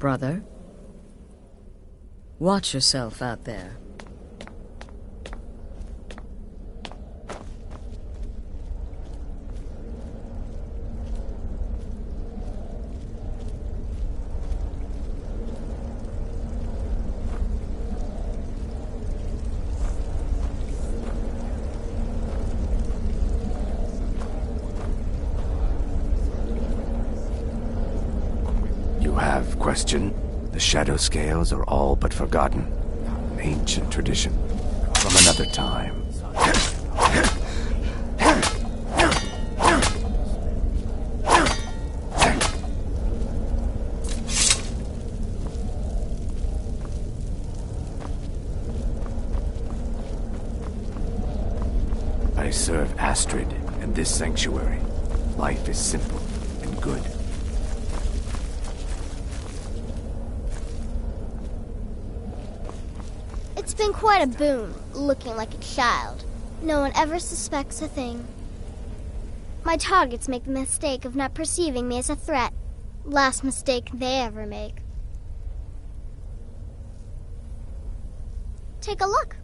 brother. Watch yourself out there. Question. The shadow scales are all but forgotten. An ancient tradition from another time. I serve Astrid in this sanctuary. Life is simple and good. It's been quite a boon, looking like a child. No one ever suspects a thing. My targets make the mistake of not perceiving me as a threat. Last mistake they ever make. Take a look.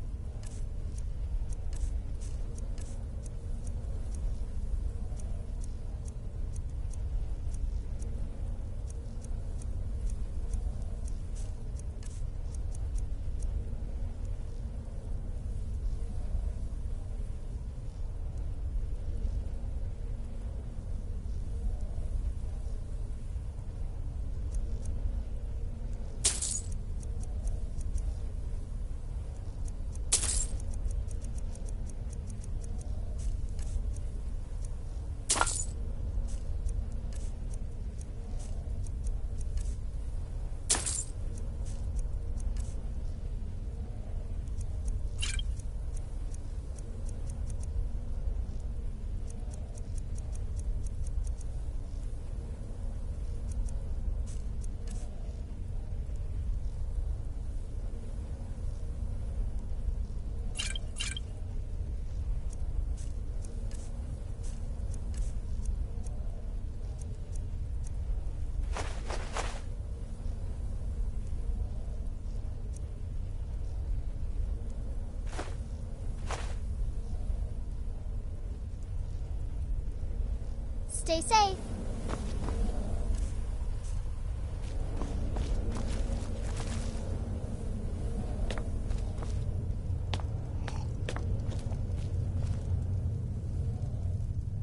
Stay safe.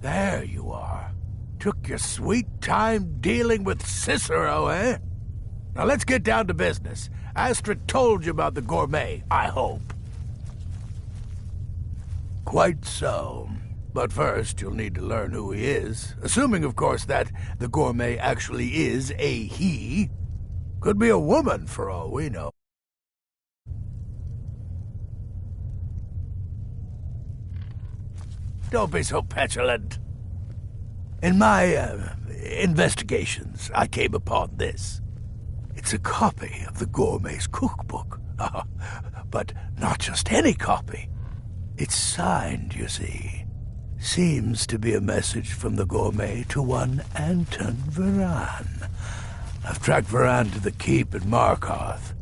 There you are. Took your sweet time dealing with Cicero, eh? Now let's get down to business. Astrid told you about the gourmet, I hope. Quite so. But first, you'll need to learn who he is. Assuming, of course, that the gourmet actually is a he. Could be a woman, for all we know. Don't be so petulant. In my investigations, I came upon this. It's a copy of the gourmet's cookbook. But not just any copy. It's signed, you see. Seems to be a message from the gourmet to one Anton Varan. I've tracked Varan to the keep at Markarth.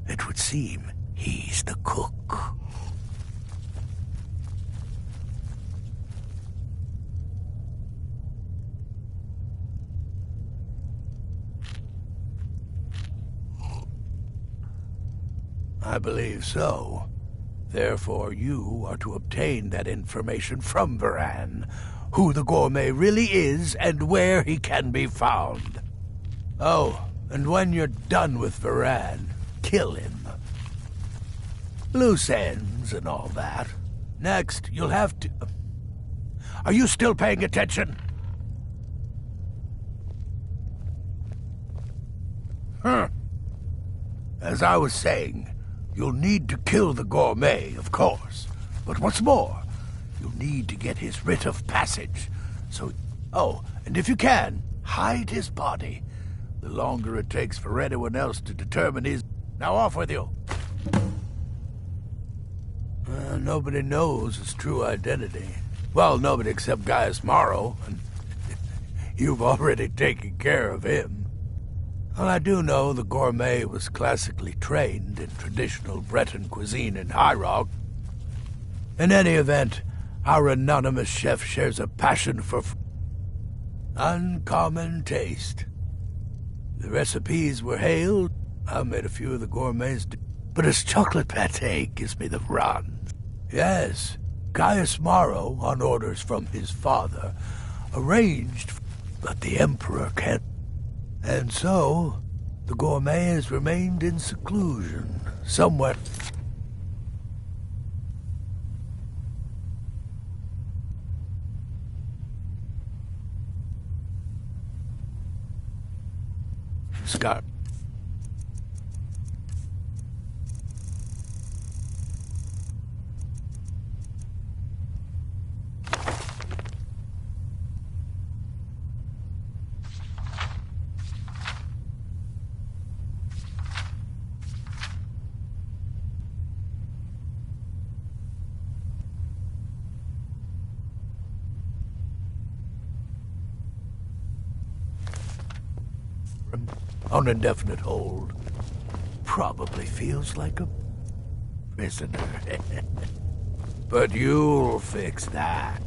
It would seem he's the cook. I believe so. Therefore, you are to obtain that information from Varan, who the gourmet really is and where he can be found. Oh, and when you're done with Varan, kill him. Loose ends and all that. Next, you'll have to... Are you still paying attention? As I was saying, you'll need to kill the gourmet, of course. But what's more, you'll need to get his writ of passage. So, oh, and if you can, hide his body. The longer it takes for anyone else to determine his... Now off with you. Nobody knows his true identity. Well, nobody except Gaius Morrow, and you've already taken care of him. Well, I do know the gourmet was classically trained in traditional Breton cuisine in High Rock. In any event, our anonymous chef shares a passion for uncommon taste. The recipes were hailed. I made a few of the gourmets, but his chocolate pate gives me the runs. Yes, Caius Morrow, on orders from his father, arranged, but the Emperor can't. And so, the gourmet has remained in seclusion, somewhere. Scott. On indefinite hold. Probably feels like a prisoner. But you'll fix that.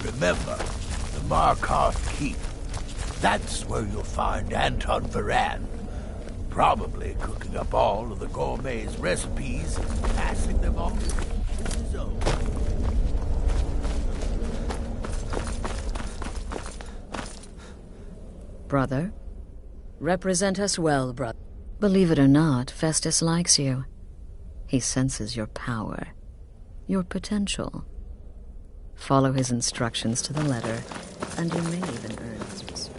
Remember, the Markov Keep. That's where you'll find Anton Varan. Probably cooking up all of the gourmet's recipes and passing them on to his own. Brother, represent us well, brother. Believe it or not, Festus likes you. He senses your power, your potential. Follow his instructions to the letter, and you may even earn his respect.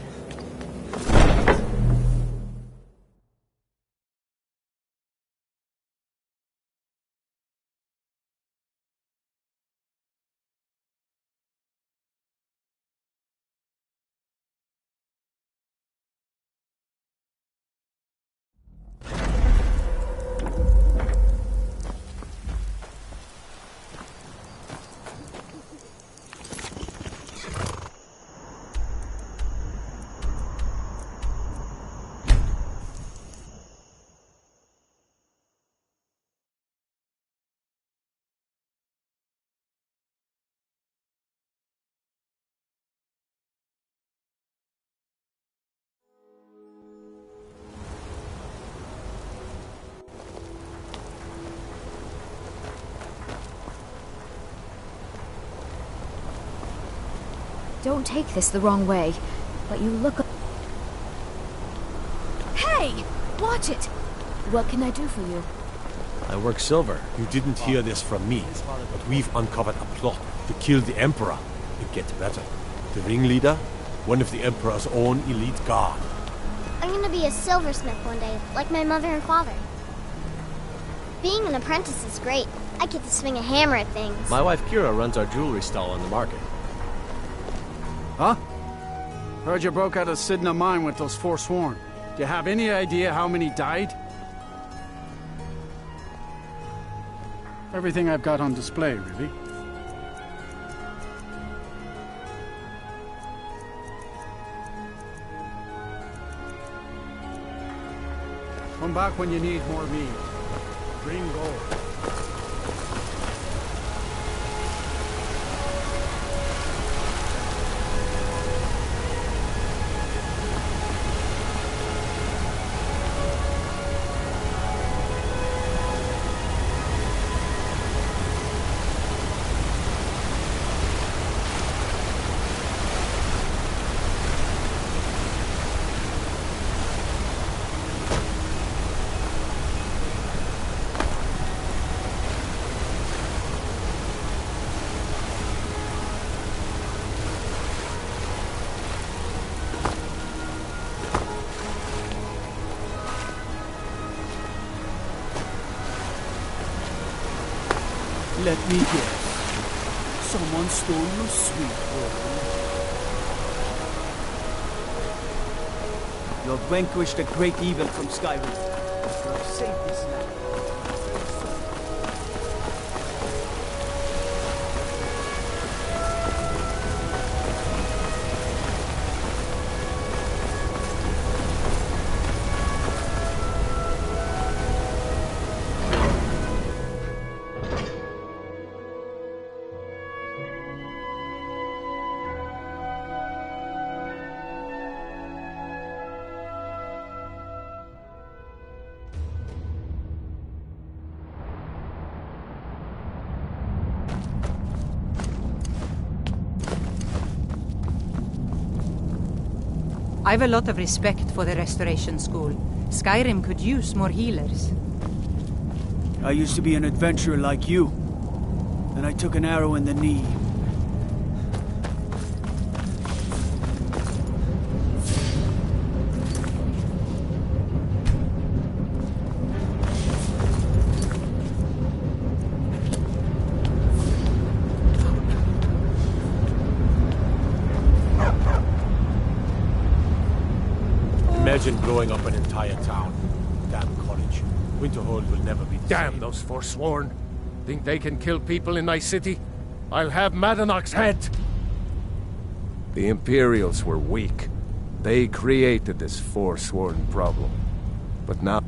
Don't take this the wrong way, but you look... Hey! Watch it! What can I do for you? I work silver. You didn't hear this from me, but we've uncovered a plot to kill the Emperor. It gets better. The ringleader, one of the Emperor's own elite guard. I'm gonna be a silversmith one day, like my mother and father. Being an apprentice is great. I get to swing a hammer at things. My wife Kira runs our jewelry stall on the market. Huh? Heard you broke out of Sidna mine with those Forsworn. Do you have any idea how many died? Everything I've got on display, really. Come back when you need more meat. Bring gold. Let me guess. Someone stole your sweet boy. You have vanquished a great evil from Skyrim. You have saved this land. I've a lot of respect for the Restoration School. Skyrim could use more healers. I used to be an adventurer like you. Then I took an arrow in the knee. Imagine blowing up an entire town. Damn college. Winterhold will never be the Damn same. those Forsworn. Think they can kill people in my city? I'll have Madanach's head! The Imperials were weak. They created this Forsworn problem. But now,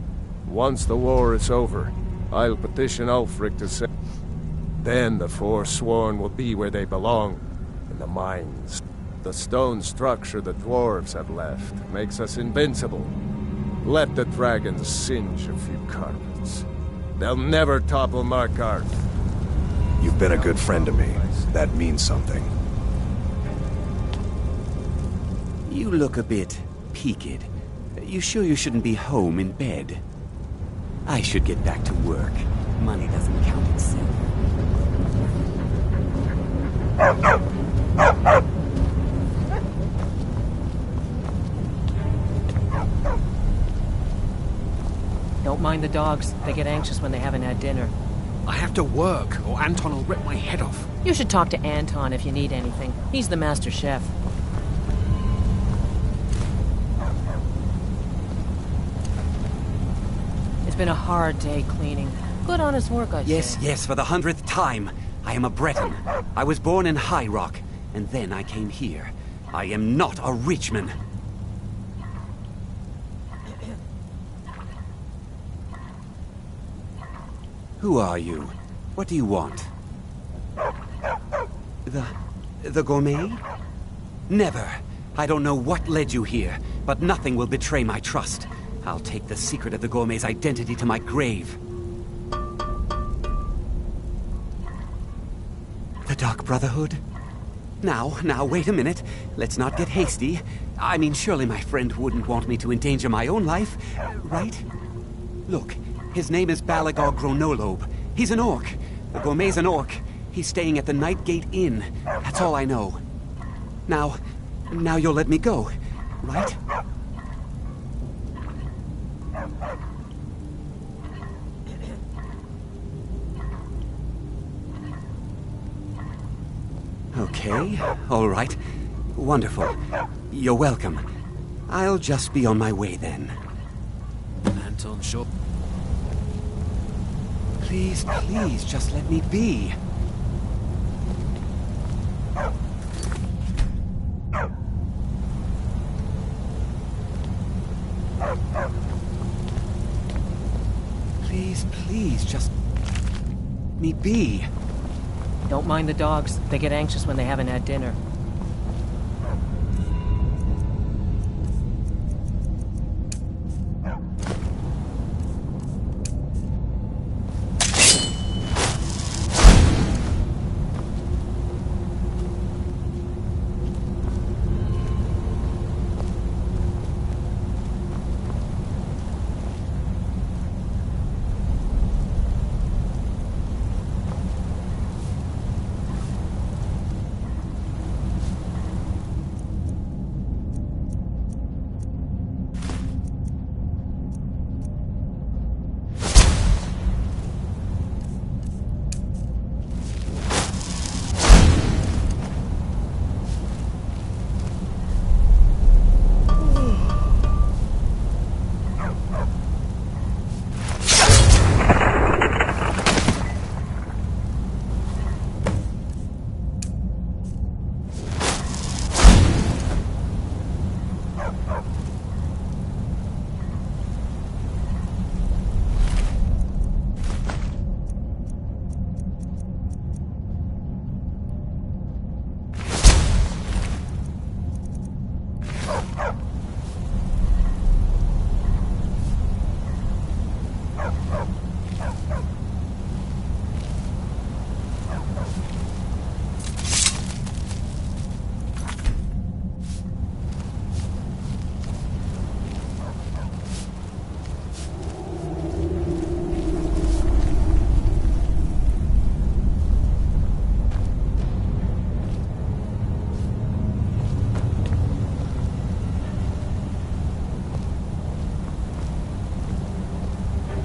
once the war is over, I'll petition Ulfric to say... Then the Forsworn will be where they belong, in the mines. The stone structure the dwarves have left makes us invincible. Let the dragons singe a few carpets. They'll never topple Markarth. You've been a good friend to me. That means something. You look a bit peaked. You sure you shouldn't be home in bed? I should get back to work. Money doesn't count itself. Don't mind the dogs. They get anxious when they haven't had dinner. I have to work, or Anton will rip my head off. You should talk to Anton if you need anything. He's the master chef. It's been a hard day cleaning. Good honest work, I'd say. Yes, for the 100th time. I am a Breton. I was born in High Rock, and then I came here. I am not a Richman. Who are you? What do you want? The gourmet? Never. I don't know what led you here, but nothing will betray my trust. I'll take the secret of the gourmet's identity to my grave. The Dark Brotherhood? Now, wait a minute. Let's not get hasty. I mean, surely my friend wouldn't want me to endanger my own life, right? Look, his name is Balagor Gronolobe. He's an orc. The gourmet's an orc. He's staying at the Nightgate Inn. That's all I know. Now you'll let me go, right? Okay, all right. Wonderful. You're welcome. I'll just be on my way then. Anton, sure. Please, just let me be. Please, just let me be. Don't mind the dogs. They get anxious when they haven't had dinner.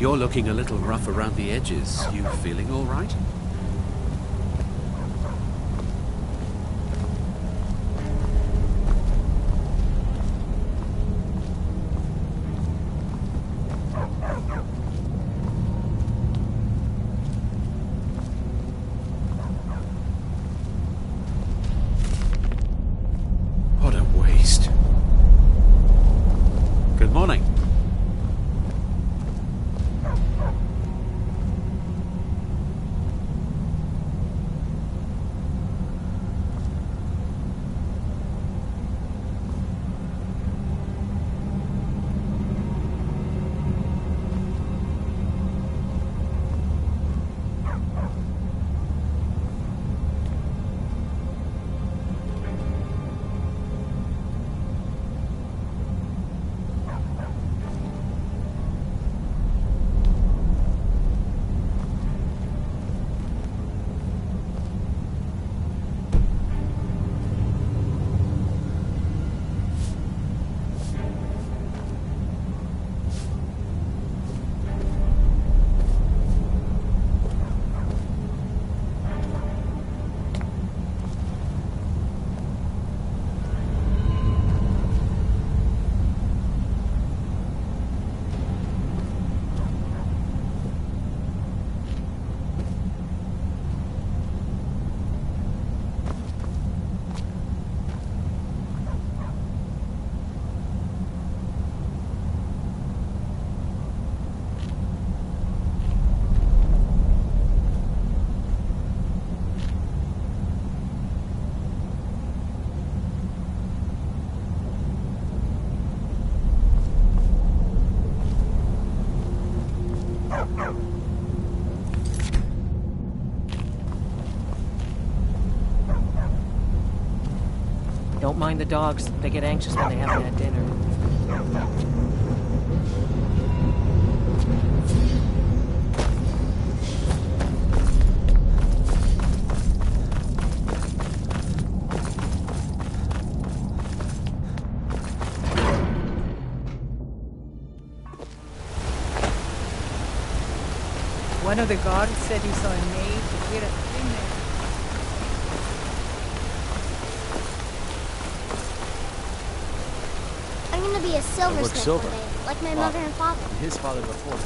You're looking a little rough around the edges. You feeling all right? What a waste. Good morning. Don't mind the dogs. They get anxious when they haven't had dinner. One of the guards said he saw a maid with a thing there. I'm gonna be a silversmith silver. one day, like my mother and father. His father before.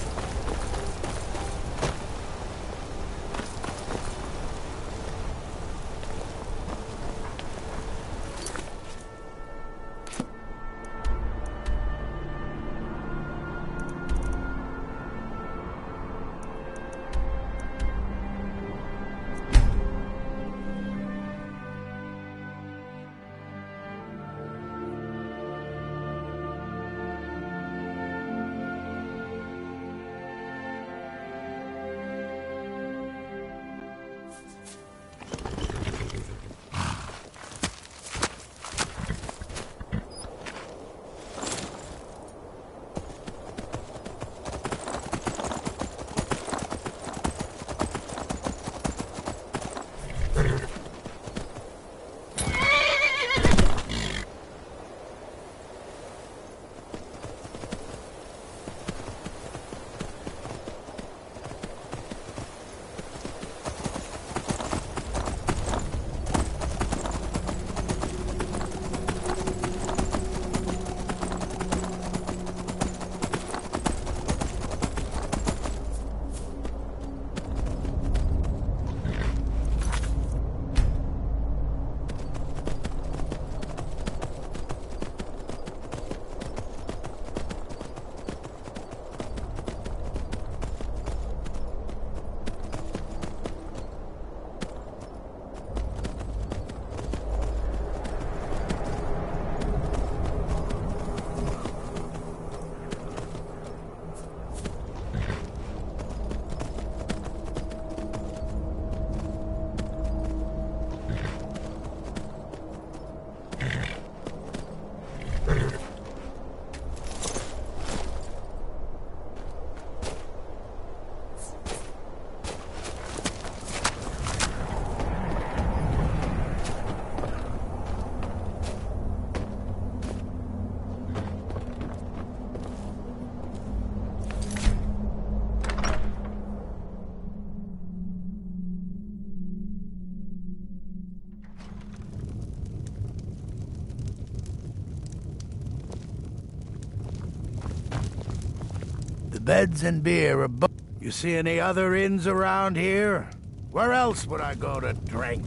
beds and beer above. You see any other inns around here? Where else would I go to drink?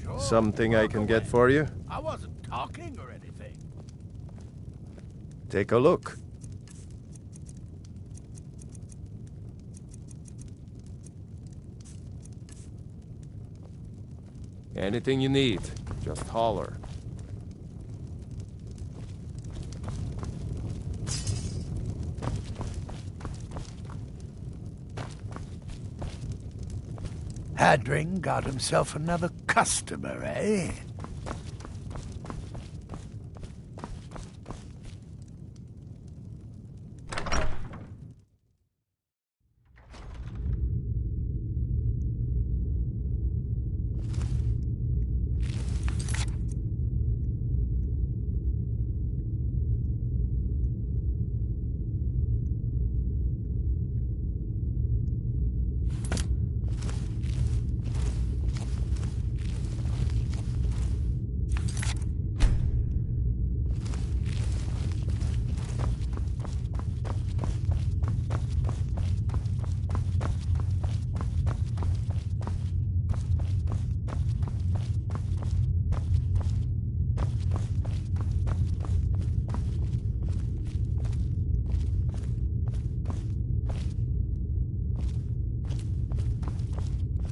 Sure, Something I can get for you? I wasn't talking or anything. Take a look. Anything you need, just holler. Hadring got himself another customer, eh?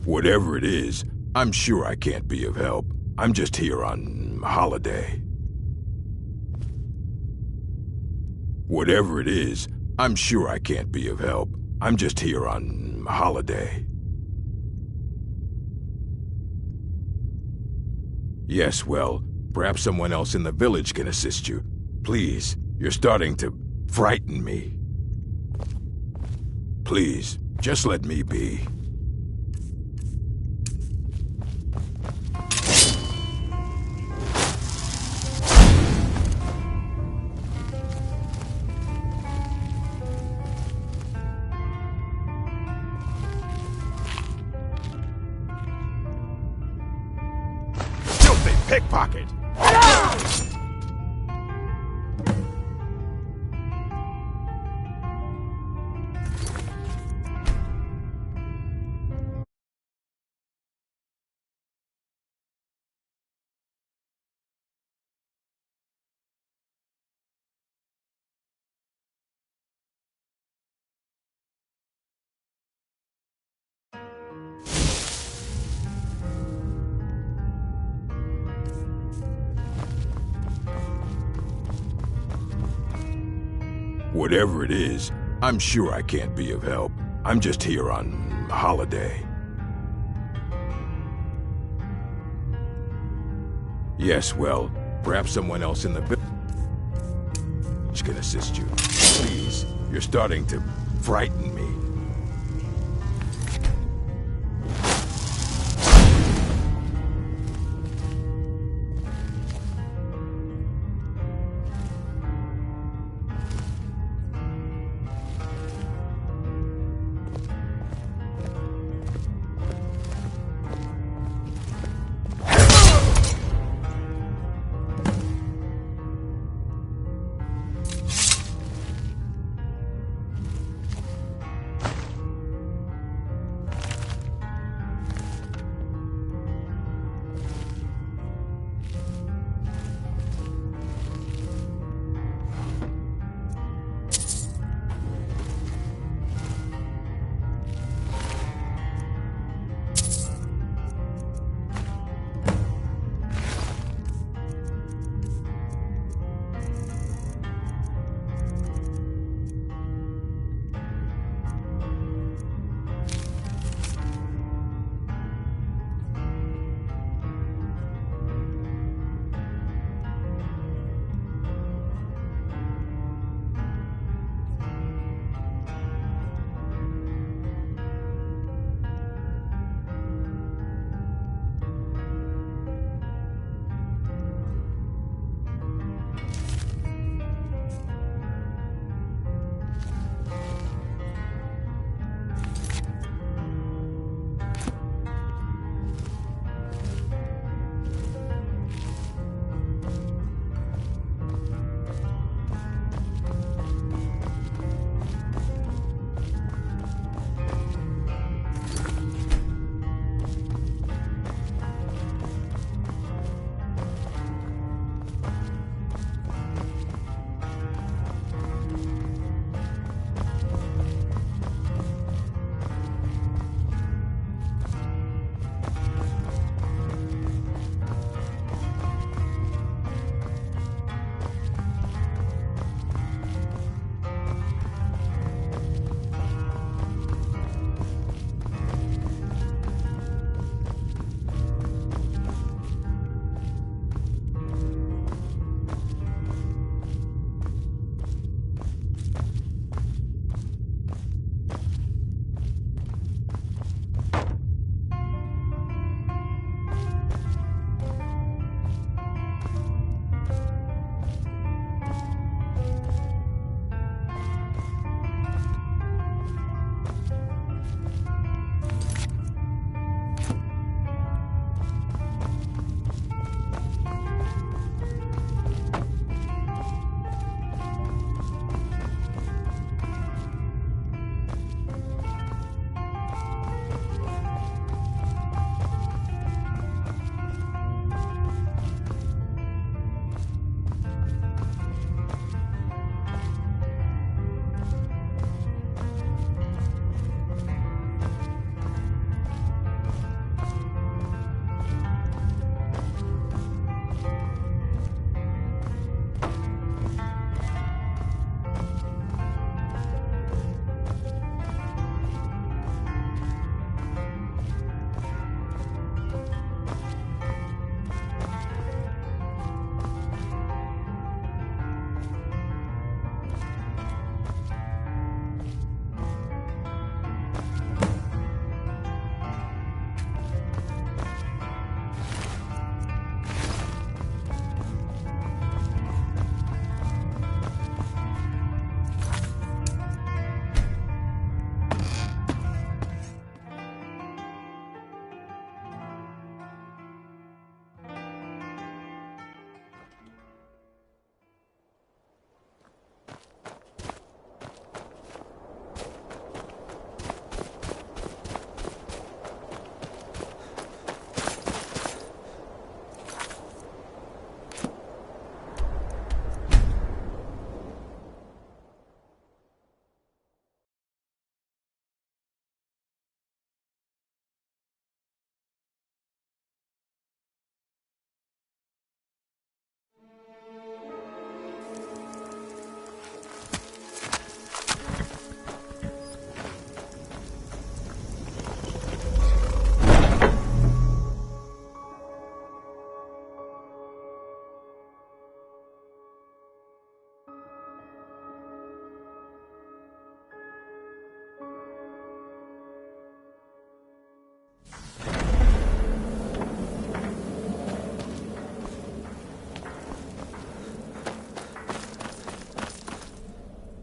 Whatever it is, I'm sure I can't be of help. I'm just here on holiday. Whatever it is, I'm sure I can't be of help. I'm just here on holiday. Yes, well, perhaps someone else in the village can assist you. Please, you're starting to frighten me. Please, just let me be. Pickpocket! Whatever it is, I'm sure I can't be of help. I'm just here on holiday. Yes, well, perhaps someone else in the village can assist you. Please, you're starting to frighten me.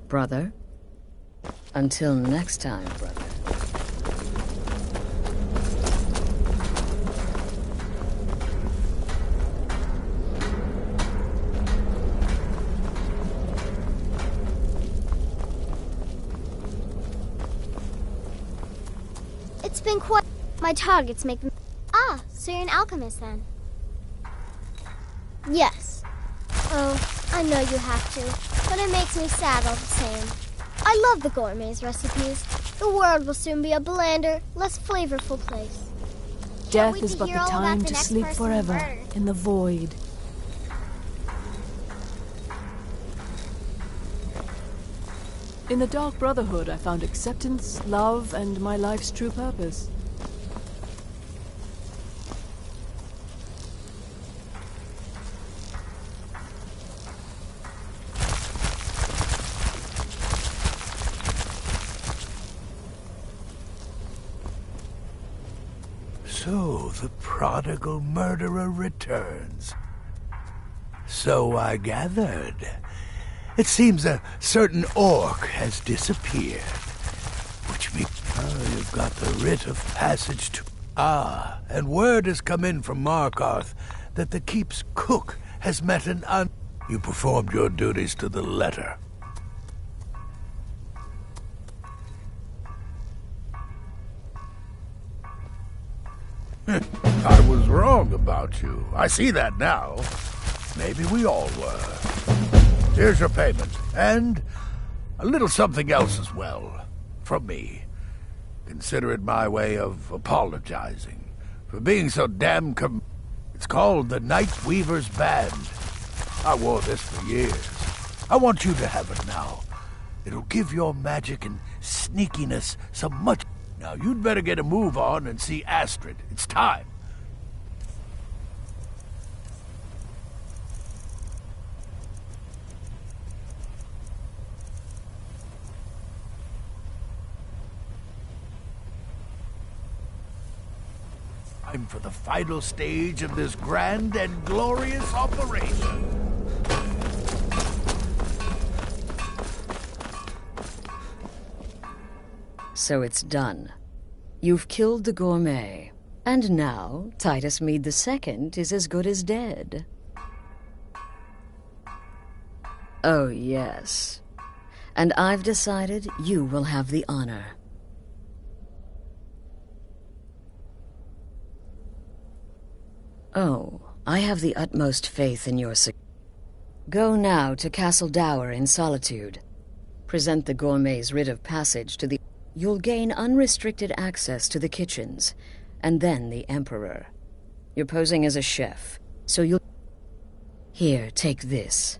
Brother? Until next time, brother. It's been quite... My targets make them... Ah, so you're an alchemist then? Yes. Oh, I know you have to, but it makes me sad all the same. I love the gourmet's recipes. The world will soon be a blander, less flavorful place. Death is but the time to sleep forever in the void. In the Dark Brotherhood, I found acceptance, love, and my life's true purpose. So the prodigal murderer returns. So I gathered. It seems a certain orc has disappeared. Which means you've got the writ of passage to... Ah, and word has come in from Markarth that the keep's cook has met an You performed your duties to the letter. I was wrong about you. I see that now. Maybe we all were. Here's your payment, and a little something else as well, from me. Consider it my way of apologizing for being so damn It's called the Night Weaver's Band. I wore this for years. I want you to have it now. It'll give your magic and sneakiness some much... Now, you'd better get a move on and see Astrid. It's time. Time for the final stage of this grand and glorious operation. So it's done. You've killed the gourmet. And now, Titus Mead II is as good as dead. Oh, yes. And I've decided you will have the honor. Oh, I have the utmost faith in your Go now to Castle Dower in Solitude. Present the gourmet's writ of passage to the... You'll gain unrestricted access to the kitchens, and then the Emperor. You're posing as a chef, so you'll... Here, take this.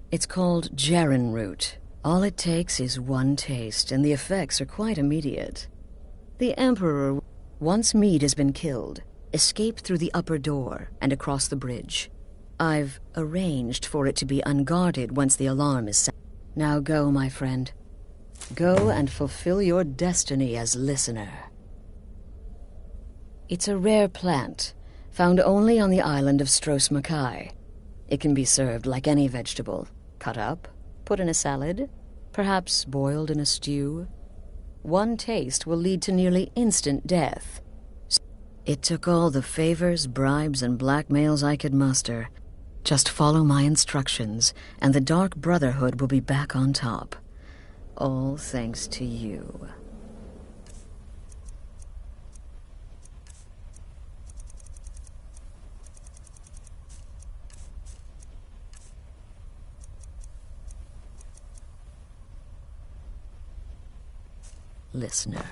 It's called Jaren root. All it takes is one taste, and the effects are quite immediate. The Emperor, once Mead has been killed, escape through the upper door and across the bridge. I've arranged for it to be unguarded once the alarm is set. Now go, my friend. Go and fulfill your destiny as listener. It's a rare plant, found only on the island of Stros Mackay. It can be served like any vegetable, cut up, put in a salad, perhaps boiled in a stew. One taste will lead to nearly instant death. It took all the favors, bribes, and blackmails I could muster. Just follow my instructions, and the Dark Brotherhood will be back on top. All thanks to you. Listener.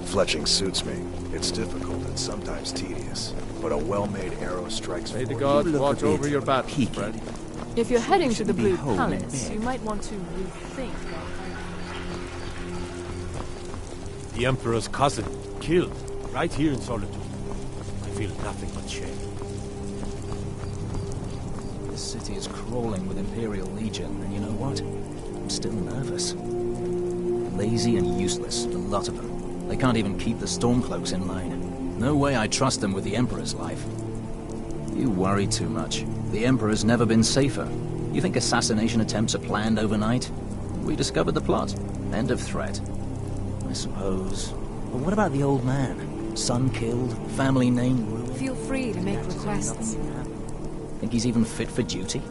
Fletching suits me. It's difficult and sometimes tedious, but a well-made arrow strikes May the forward. gods watch over your battle, friend. If you're heading to the Blue home in Palace, bed. you might want to rethink. The Emperor's cousin, killed, right here in Solitude. I feel nothing but shame. This city is crawling with Imperial Legion, and you know what? I'm still nervous. Lazy and useless, the lot of them. They can't even keep the Stormcloaks in line. No way I trust them with the Emperor's life. You worry too much. The Emperor's never been safer. You think assassination attempts are planned overnight? We discovered the plot. End of threat. I suppose. But what about the old man? Son killed, family name ruined. Feel free to make requests. Think he's even fit for duty?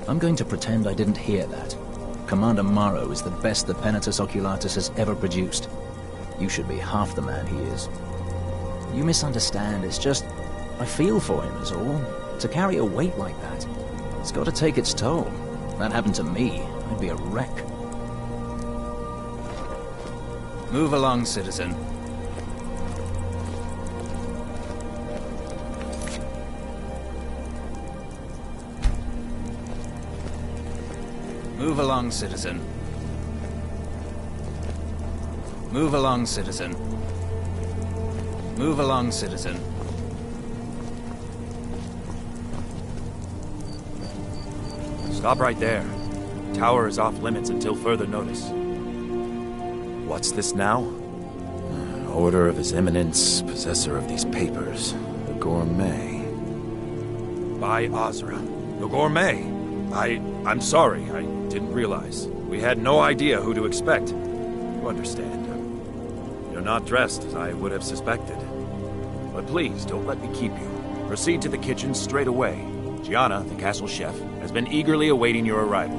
I'm going to pretend I didn't hear that. Commander Morrow is the best the Penitus Oculatus has ever produced. You should be half the man he is. You misunderstand, it's just... I feel for him is all. To carry a weight like that, it's got to take its toll. If that happened to me, I'd be a wreck. Move along, citizen. Move along, citizen. Move along, citizen. Move along, citizen. Stop right there. Tower is off limits until further notice. What's this now? Order of His Eminence, possessor of these papers, the Gourmet. By Azra. The Gourmet? I'm sorry, I didn't realize. We had no idea who to expect. You understand. You're not dressed as I would have suspected. But please, don't let me keep you. Proceed to the kitchen straight away. Gianna, the castle chef, has been eagerly awaiting your arrival.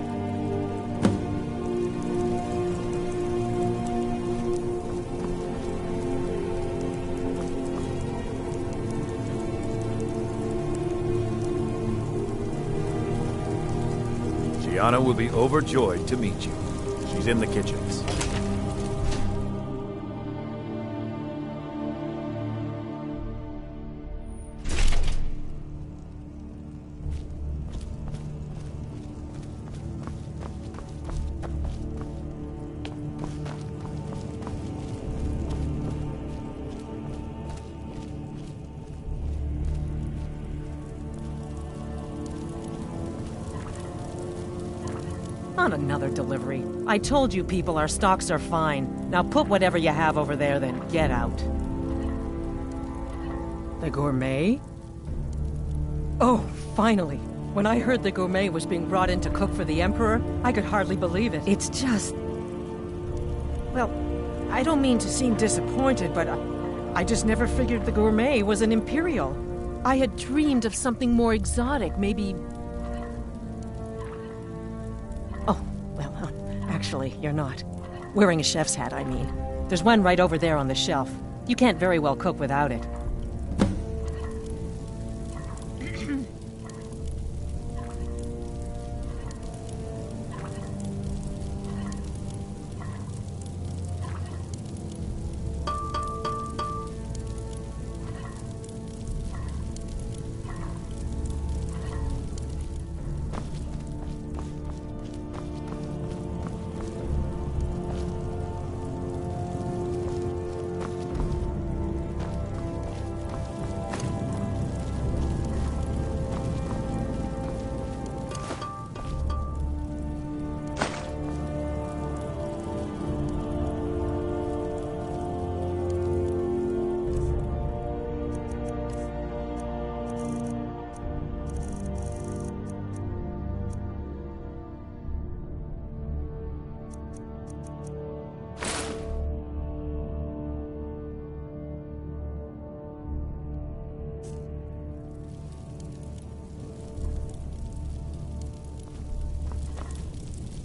Gianna will be overjoyed to meet you. She's in the kitchens. On another delivery. I told you people our stocks are fine. Now put whatever you have over there, then get out. The Gourmet? Oh, finally. When I heard the Gourmet was being brought in to cook for the Emperor, I could hardly believe it. It's just... Well, I don't mean to seem disappointed, but I just never figured the Gourmet was an Imperial. I had dreamed of something more exotic, maybe... Actually, you're not. Wearing a chef's hat, I mean. There's one right over there on the shelf. You can't very well cook without it.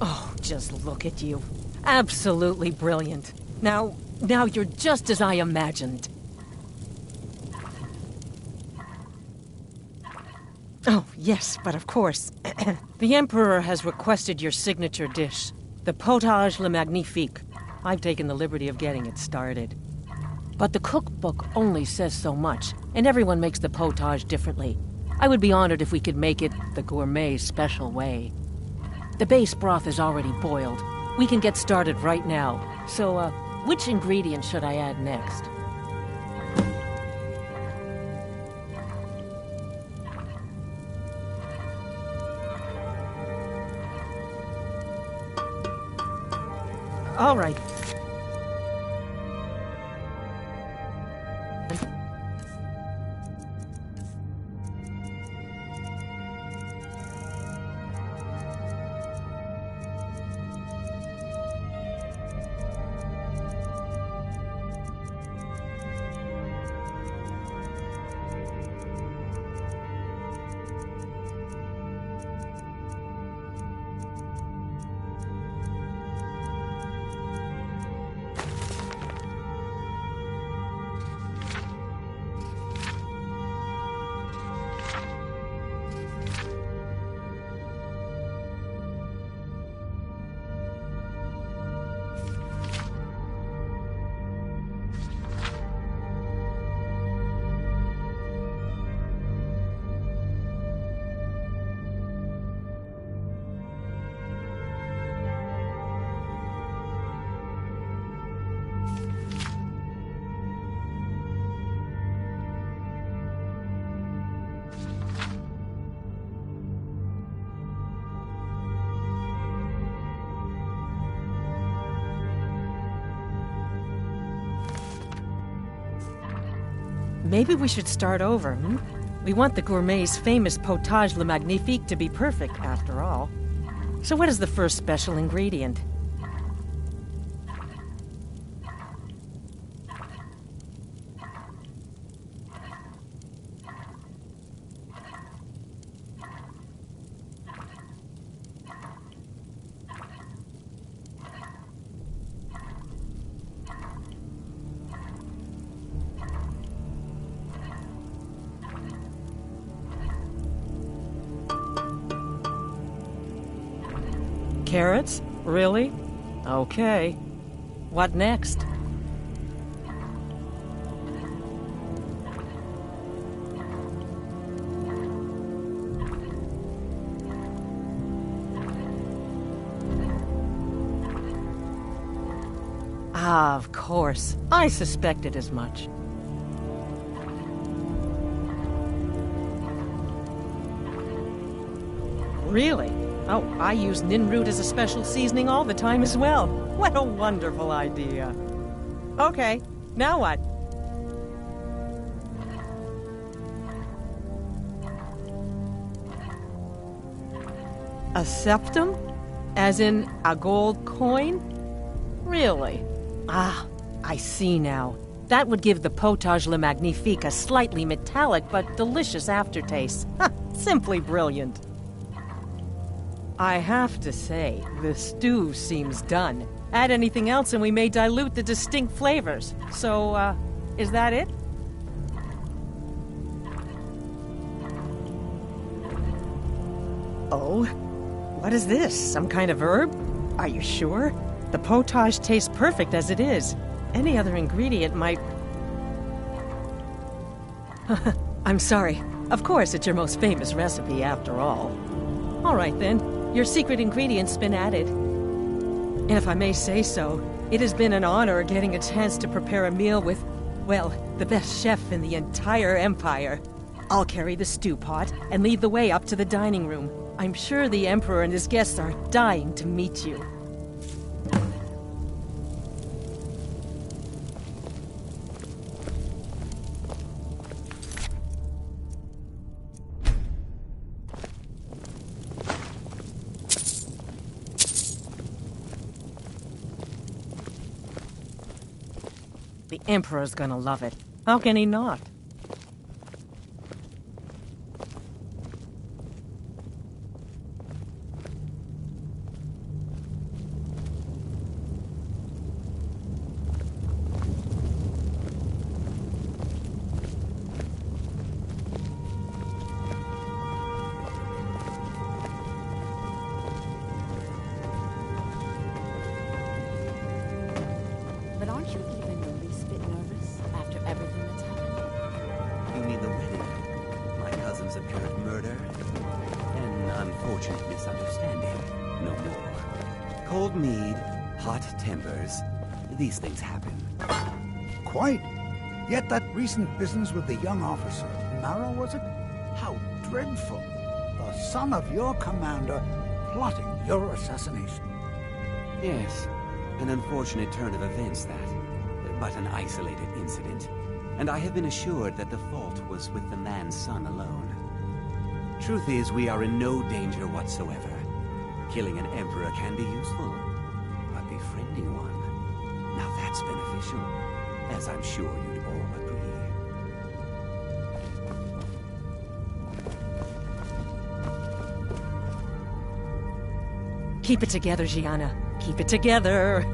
Oh, just look at you. Absolutely brilliant. Now you're just as I imagined. Oh, yes, but of course. The Emperor has requested your signature dish, the Potage le Magnifique. I've taken the liberty of getting it started. But the cookbook only says so much, and everyone makes the potage differently. I would be honored if we could make it the gourmet's special way. The base broth is already boiled. We can get started right now. So, which ingredient should I add next? All right. Maybe we should start over, hmm? We want the gourmet's famous potage le magnifique to be perfect, after all. So what is the first special ingredient? Carrots? Really? Okay. What next? Ah, of course. I suspected as much. Really? Oh, I use ninroot as a special seasoning all the time as well. What a wonderful idea. Okay, now what? A septum? As in a gold coin? Really? Ah, I see now. That would give the potage le magnifique a slightly metallic but delicious aftertaste. Simply brilliant. I have to say, the stew seems done. Add anything else and we may dilute the distinct flavors. So, is that it? Oh? What is this? Some kind of herb? Are you sure? The potage tastes perfect as it is. Any other ingredient might... I'm sorry. Of course, it's your most famous recipe after all. All right, then. Your secret ingredient's been added. And if I may say so, it has been an honor getting a chance to prepare a meal with, well, the best chef in the entire empire. I'll carry the stew pot and lead the way up to the dining room. I'm sure the Emperor and his guests are dying to meet you. The Emperor's gonna love it. How can he not? But aren't you even the least bit nervous? cold mead, hot tempers. These things happen. Quite. Yet that recent business with the young officer, Mara, was it? How dreadful. The son of your commander plotting your assassination. Yes, an unfortunate turn of events that. But an isolated incident. And I have been assured that the fault was with the man's son alone. Truth is, we are in no danger whatsoever. Killing an emperor can be useful, but befriending one, now that's beneficial, as I'm sure you'd all agree. Keep it together, Gianna. Keep it together.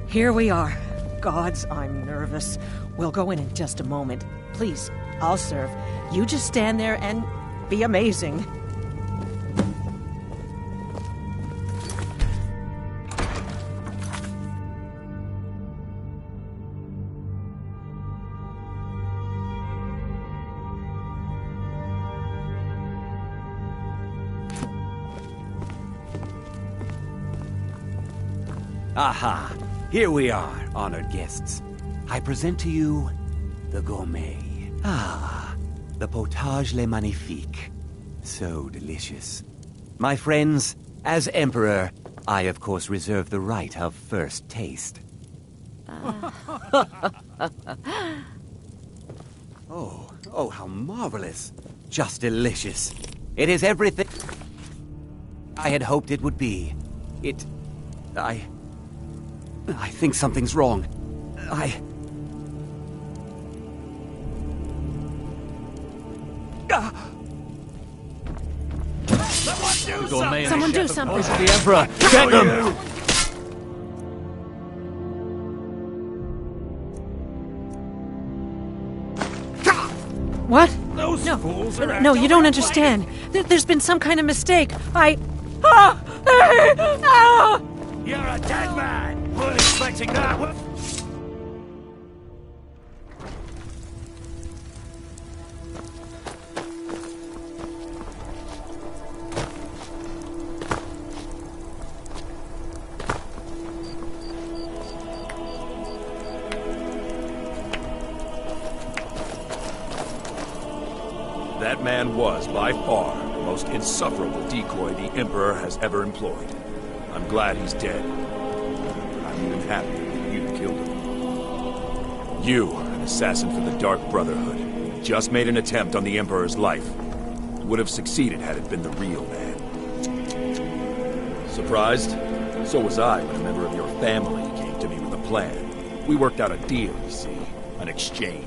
Here we are. Gods, I'm nervous. We'll go in just a moment. Please, I'll serve. You just stand there and be amazing. Aha! Here we are, honored guests. I present to you the gourmet. Ah, the potage le magnifique. So delicious. My friends, as Emperor, I of course reserve the right of first taste. Oh, how marvelous. Just delicious. It is everything I had hoped it would be. I think something's wrong. Someone do something. The Emperor! Get them! What? Those fools are No, you don't understand. There's been some kind of mistake. You're a dead man! Weren't expecting that! That man was, by far, the most insufferable decoy the Emperor has ever employed. I'm glad he's dead. I'm even happier that you killed him. You, an assassin for the Dark Brotherhood, just made an attempt on the Emperor's life. Would have succeeded had it been the real man. Surprised? So was I when a member of your family came to me with a plan. We worked out a deal, you see. An exchange.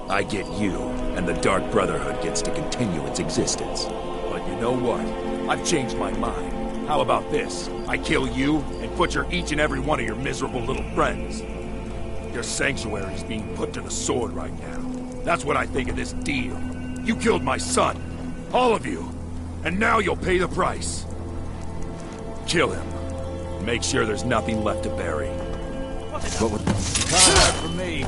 I get you, and the Dark Brotherhood gets to continue its existence. But you know what? I've changed my mind. How about this? I kill you, and butcher each and every one of your miserable little friends. Your sanctuary is being put to the sword right now. That's what I think of this deal. You killed my son. All of you. And now you'll pay the price. Kill him. Make sure there's nothing left to bury. What would... Can't hide from me.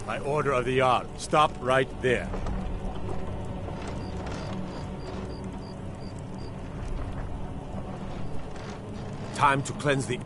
By order of the Jarl, stop right there. Time to cleanse the...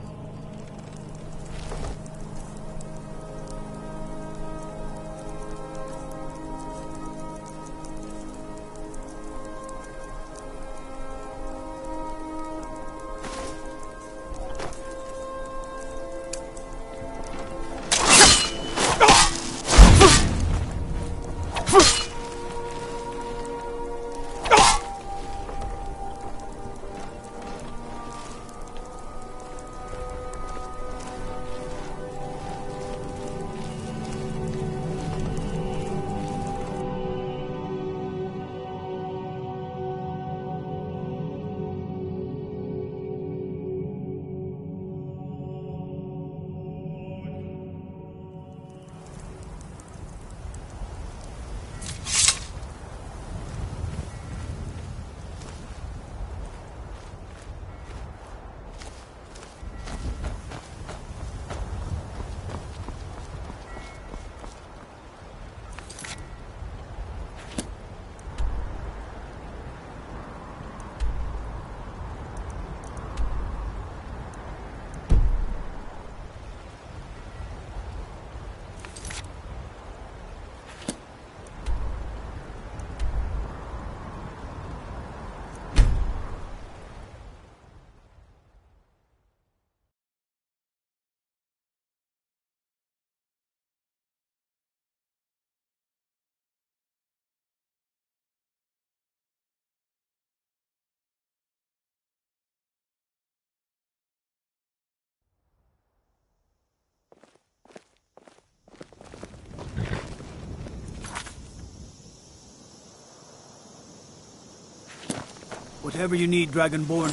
Whatever you need, Dragonborn.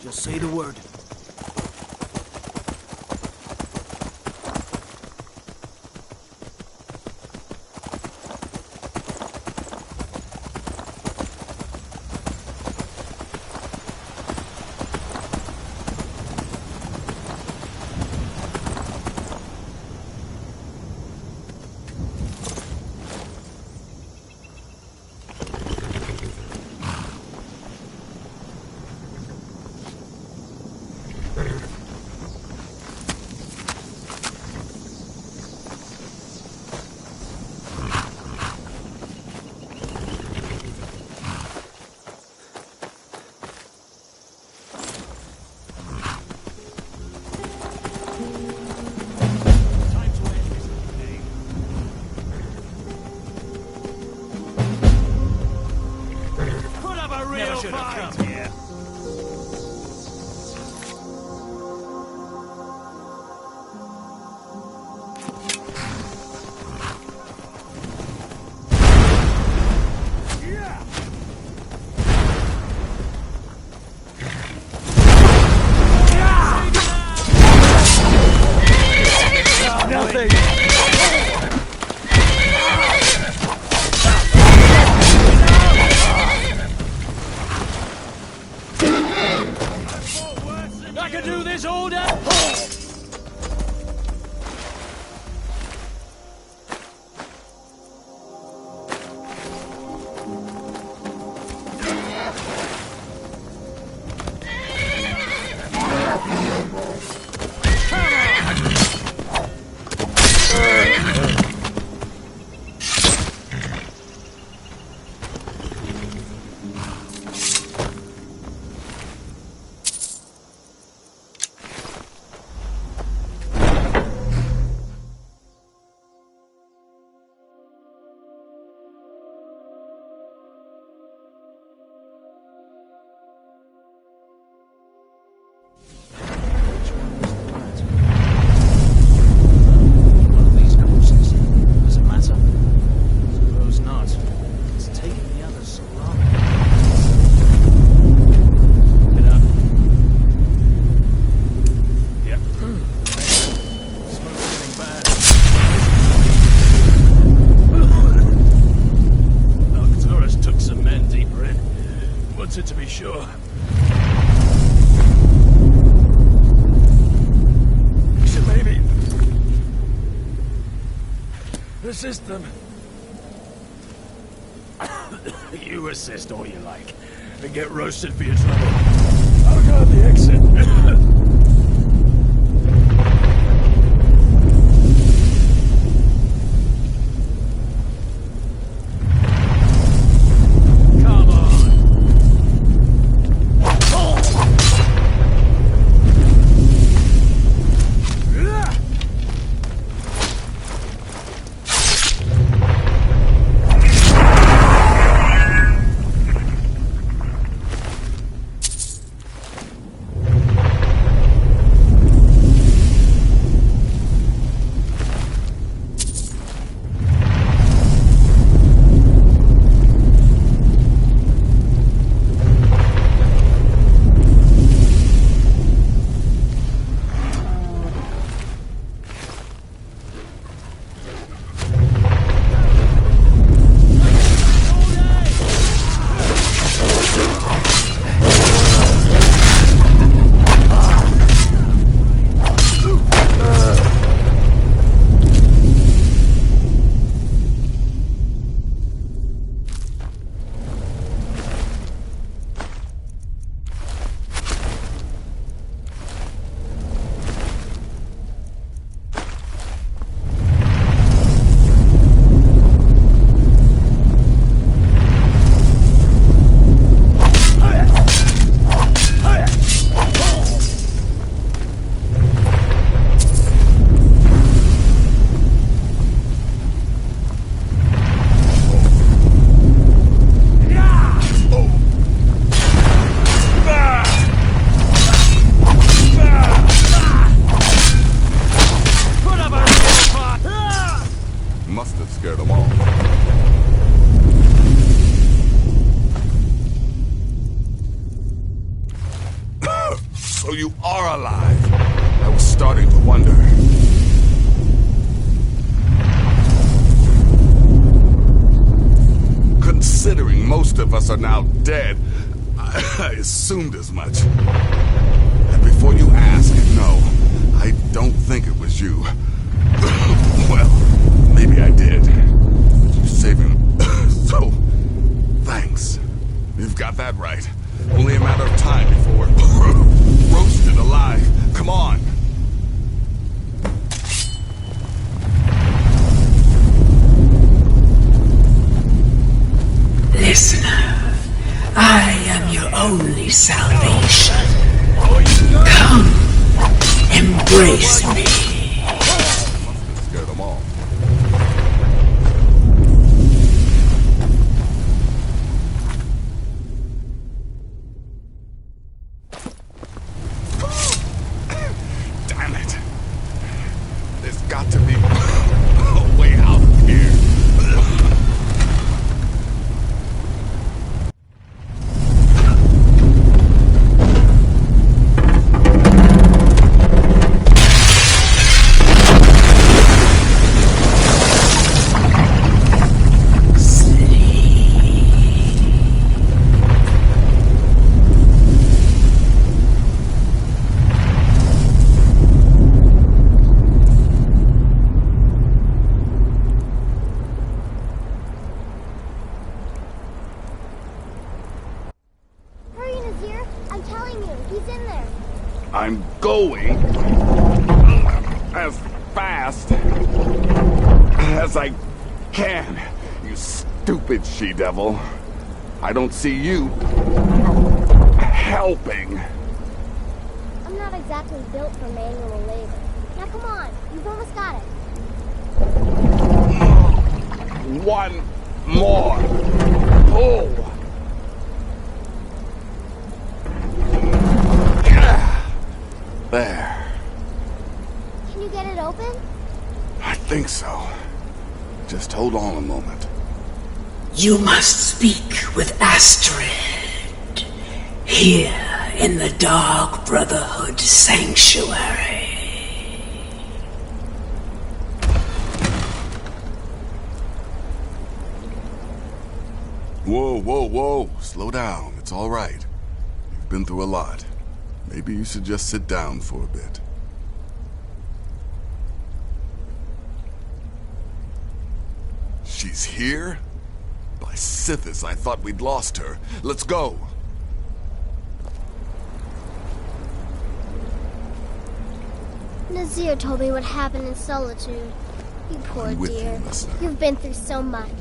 Just say the word. I can do this all day! To be sure. So maybe assist them. You assist all you like, and get roasted for your trouble. I'll guard the exit. them all. you are alive. I was starting to wonder. Considering most of us are now dead, I assumed as much. And before you ask, no, I don't think it was you. Well, maybe I did. You saved him. So, thanks. You've got that right. Only a matter of time before we're roasted alive. Come on. Listener, I am your only salvation. Come, embrace me. Scared them all. Damn it. There's got to be a way out of here. I'm going as fast as I can, you stupid she-devil. I don't see you helping. I'm not exactly built for manual labor. Now come on, you've almost got it. One more pull. There. Can you get it open? I think so. Just hold on a moment. You must speak with Astrid. Here in the Dark Brotherhood Sanctuary. Whoa, whoa, whoa. Slow down. It's all right. You've been through a lot. Maybe you should just sit down for a bit. She's here? By Sithis, I thought we'd lost her. Let's go. Nazir told me what happened in Solitude. You poor dear. You've been through so much.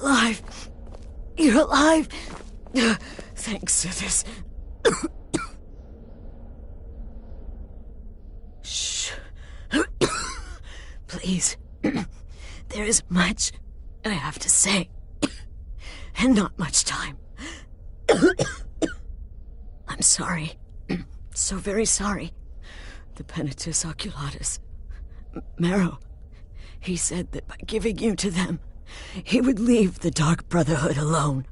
Alive. You're alive. Thanks, Sithis. Shh. Please. There is much I have to say. And not much time. I'm sorry. So very sorry. The Penitus Oculatus. Marrow. He said that by giving you to them, he would leave the Dark Brotherhood alone.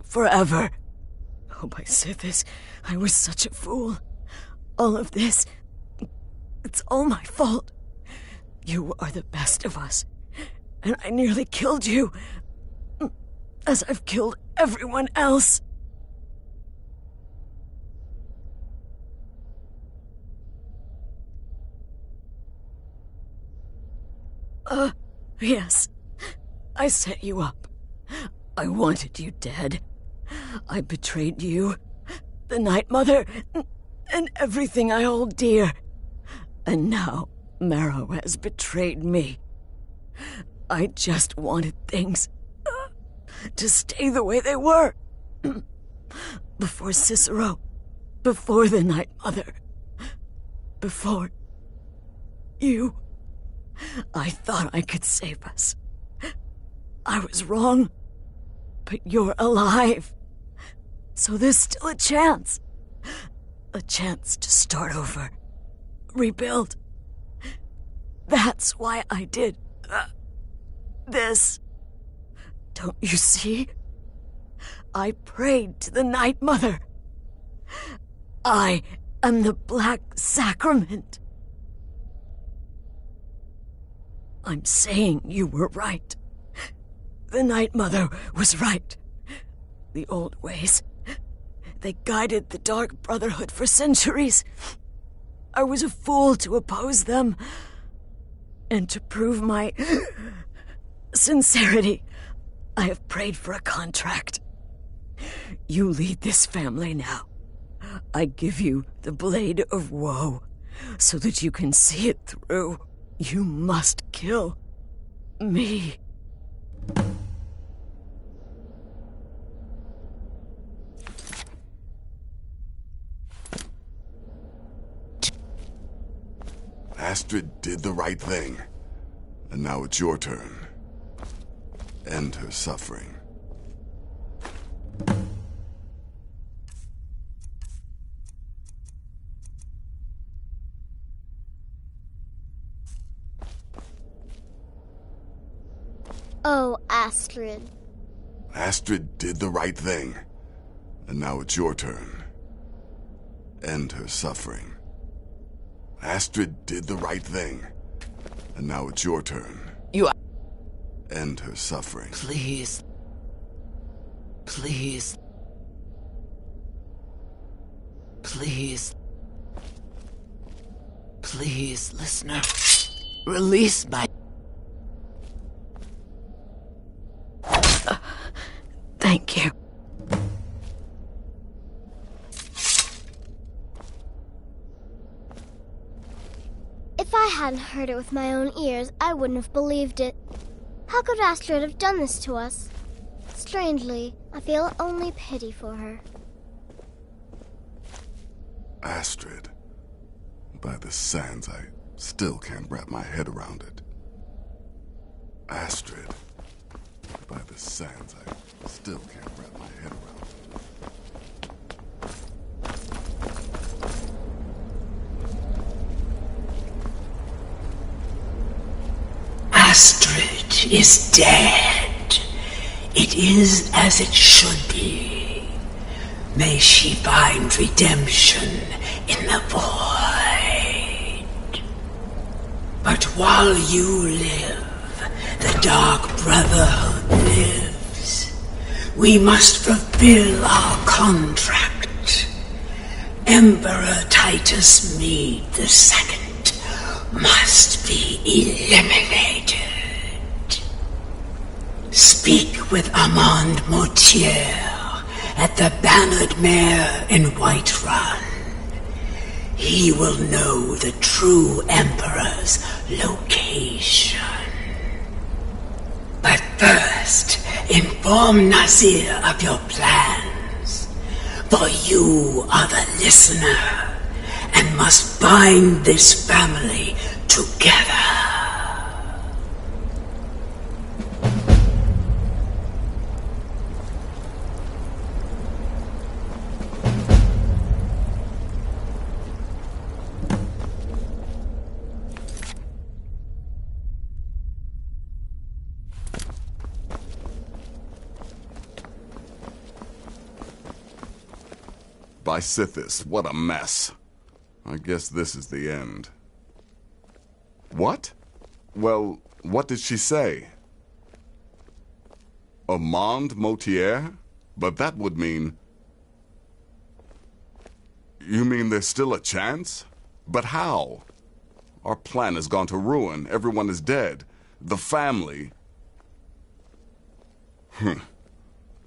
Forever. Oh, by Sithis, I was such a fool. All of this, it's all my fault. You are the best of us, and I nearly killed you, as I've killed everyone else. Yes. I set you up. I wanted you dead. I betrayed you, the Night Mother, and everything I hold dear. And now Marrow has betrayed me. I just wanted things to stay the way they were. Before Cicero, before the Night Mother, before you. I thought I could save us. I was wrong. But you're alive. So there's still a chance. A chance to start over. Rebuild. That's why I did this. Don't you see? I prayed to the Night Mother. I am the Black Sacrament. I'm saying you were right. The Night Mother was right. The old ways, they guided the Dark Brotherhood for centuries. I was a fool to oppose them. And to prove my sincerity, I have prayed for a contract. You lead this family now. I give you the Blade of Woe, so that you can see it through. You must kill me. Astrid did the right thing. And now it's your turn. End her suffering. Oh, Astrid. Astrid did the right thing. And now it's your turn. End her suffering. Astrid did the right thing. And now it's your turn. You... End her suffering. Please. Please. Please. Please, listener. Release my... Thank you. If I hadn't heard it with my own ears, I wouldn't have believed it. How could Astrid have done this to us? Strangely, I feel only pity for her. Astrid. By the sands, I still can't wrap my head around it. Astrid. By the sands, I still can't wrap my head around it. Astrid is dead. It is as it should be. May she find redemption in the void. But while you live, the Dark Brotherhood lives. We must fulfill our contract. Emperor Titus Mede II must be eliminated. Speak with Armand Mortier at the Bannered Mare in Whiterun. He will know the true Emperor's location. But first, inform Nazir of your plans, for you are the listener and must bind this family together. By Sithis, what a mess. I guess this is the end. What? Well, what did she say? Armand Mortier? But that would mean... You mean there's still a chance? But how? Our plan has gone to ruin. Everyone is dead. The family...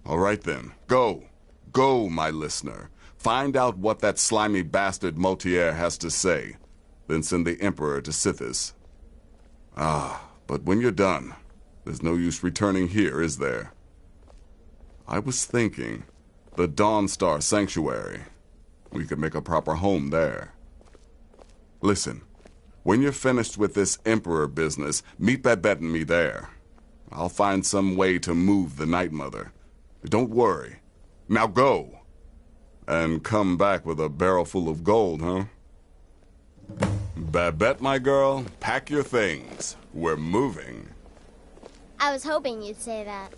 All right then. Go. Go, my listener. Find out what that slimy bastard Mortier has to say. Then send the Emperor to Sithis. But when you're done, there's no use returning here, is there? I was thinking, the Dawnstar Sanctuary. We could make a proper home there. Listen, when you're finished with this Emperor business, meet Babette and me there. I'll find some way to move the Night Mother. Don't worry. Now go. And come back with a barrel full of gold, huh? Babette, my girl, pack your things. We're moving. I was hoping you'd say that.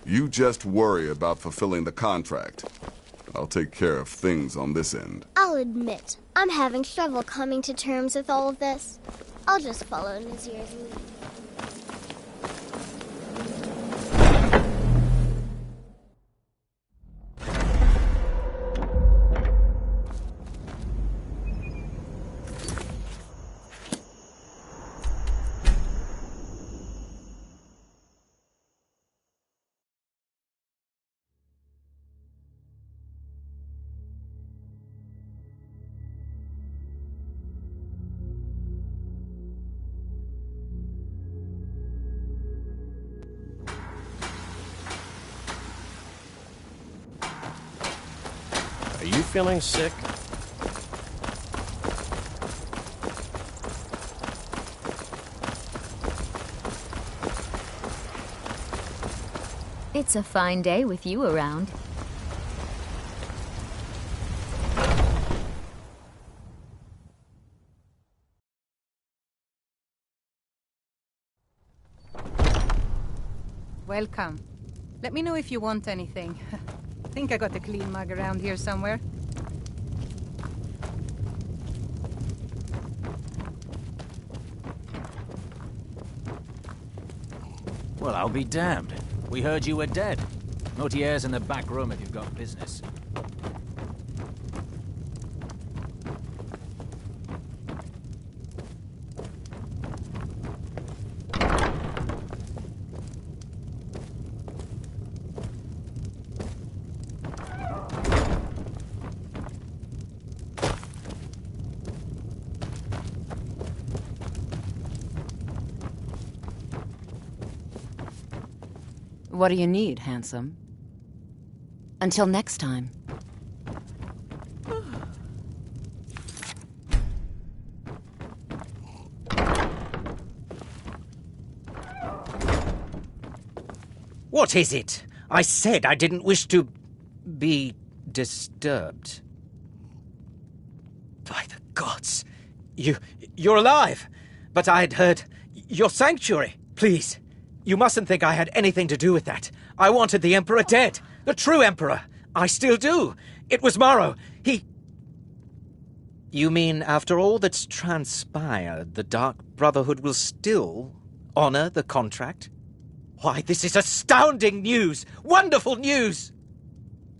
You just worry about fulfilling the contract. I'll take care of things on this end. I'll admit, I'm having trouble coming to terms with all of this. I'll just follow Nazir's lead. Are you feeling sick? It's a fine day with you around. Welcome. Let me know if you want anything. I think I got a clean mug around here somewhere. Well, I'll be damned. We heard you were dead. Notier's in the back room if you've got business. What do you need, handsome? Until next time. What is it? I said I didn't wish to be disturbed. By the gods! You're alive! But I'd heard your sanctuary. Please, you mustn't think I had anything to do with that. I wanted the Emperor dead. The true Emperor. I still do. It was Morrow. You mean after all that's transpired, the Dark Brotherhood will still honor the contract? Why, this is astounding news! Wonderful news!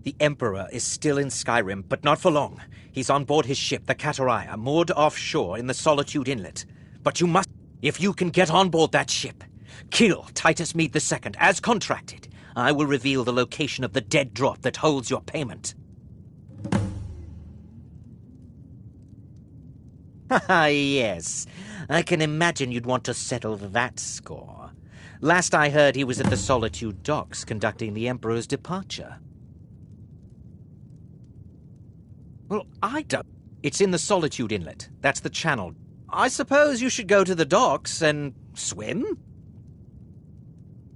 The Emperor is still in Skyrim, but not for long. He's on board his ship, the Kataraya, moored offshore in the Solitude Inlet. But you must, if you can get on board that ship, kill Titus Mead II, as contracted. I will reveal the location of the dead drop that holds your payment. Ah, yes. I can imagine you'd want to settle that score. Last I heard, he was at the Solitude docks conducting the Emperor's departure. Well, I don't... It's in the Solitude Inlet. That's the channel. I suppose you should go to the docks and swim?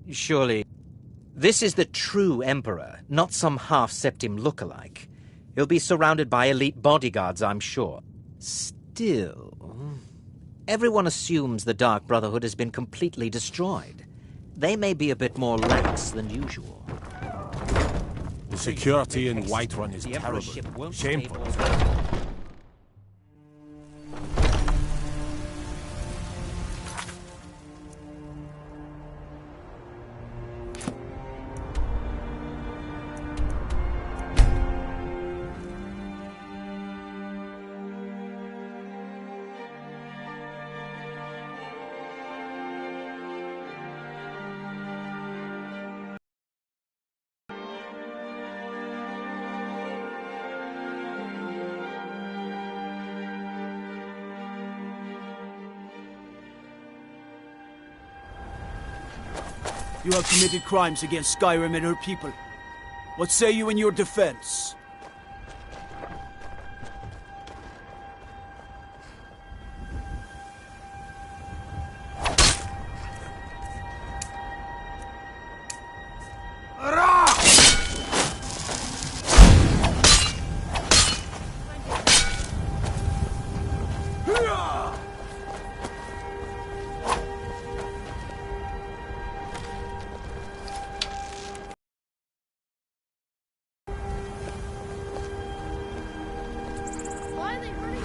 Surely. This is the true Emperor, not some half-septim look-alike. He'll be surrounded by elite bodyguards, I'm sure. Still, everyone assumes the Dark Brotherhood has been completely destroyed. They may be a bit more lax than usual. The security in Whiterun is terrible. Shameful. You have committed crimes against Skyrim and her people. What say you in your defense? Why are they running?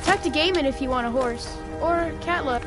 Talk to Gaiman if you want a horse. Or Catla.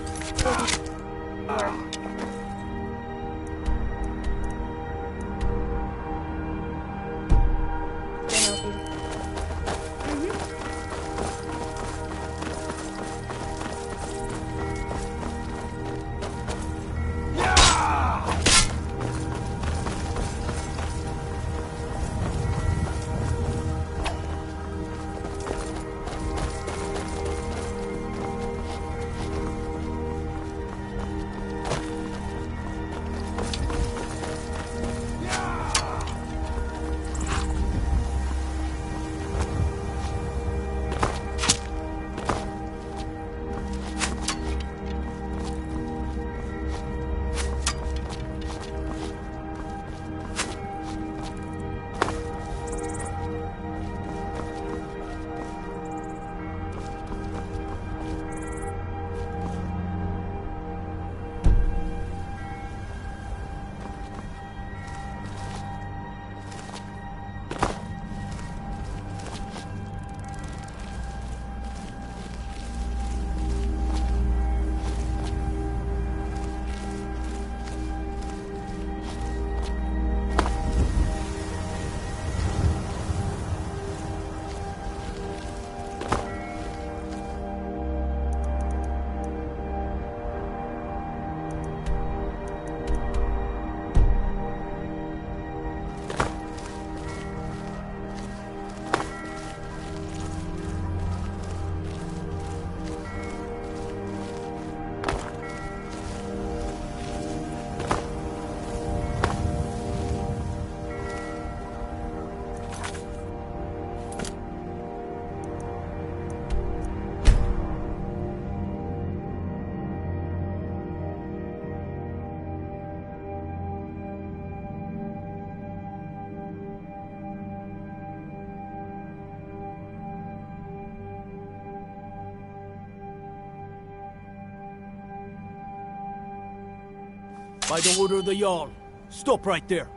By the order of the Jarl. Stop right there.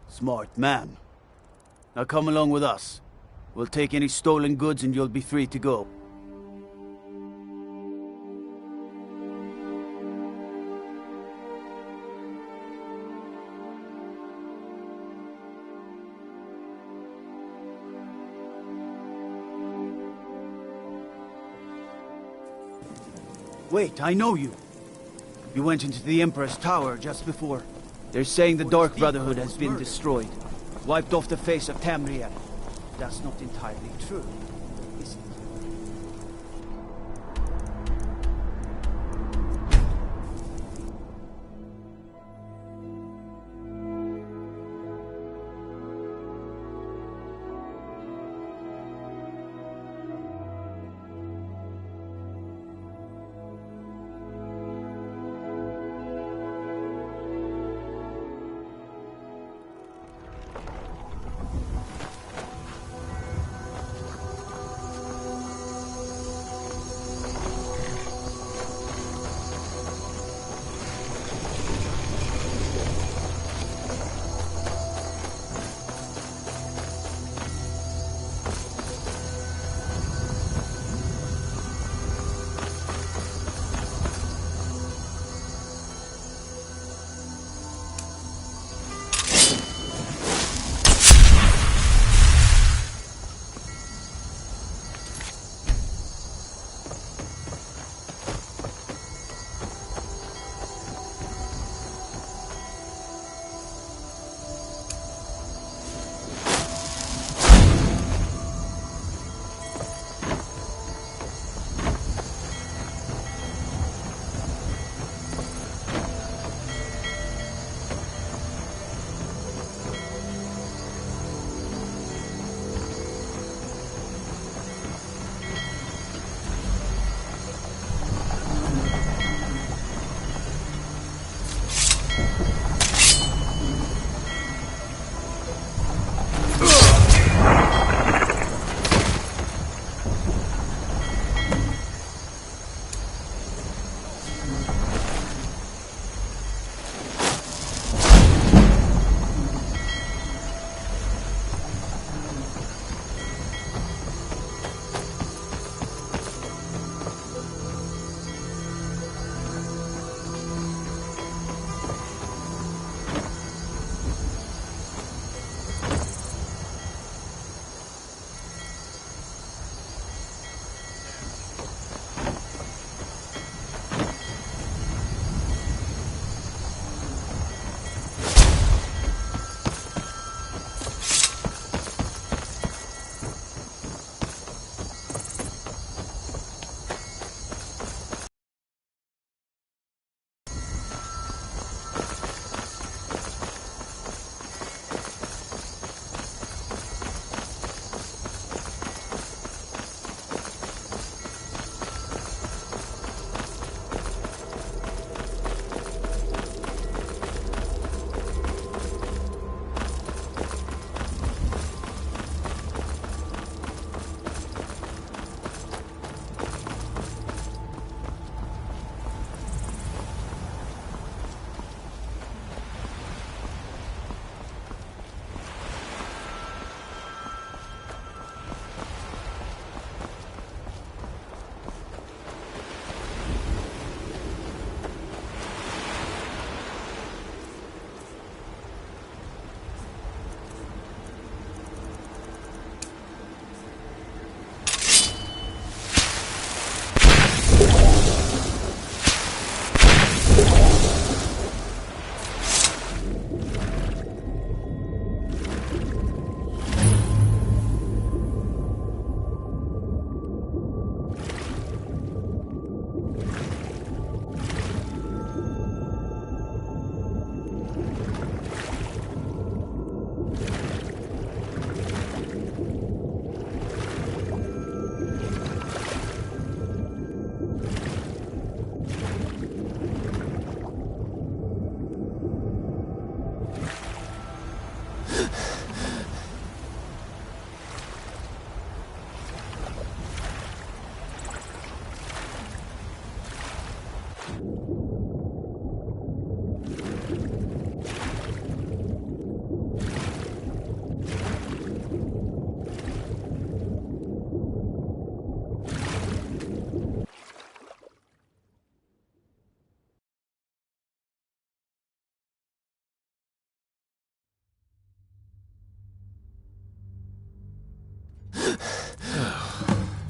Smart man. Now come along with us. We'll take any stolen goods and you'll be free to go. Wait, I know you. You went into the Emperor's tower just before. They're saying the Dark Brotherhood has been destroyed. Wiped off the face of Tamriel. That's not entirely true, is it?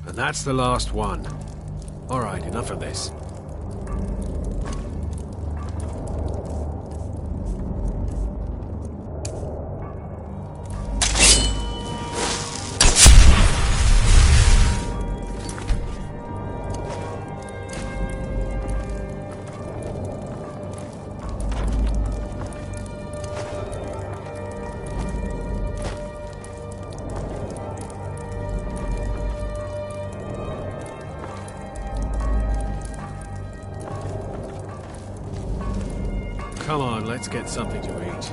And that's the last one. All right, enough of this. Come on, let's get something to eat.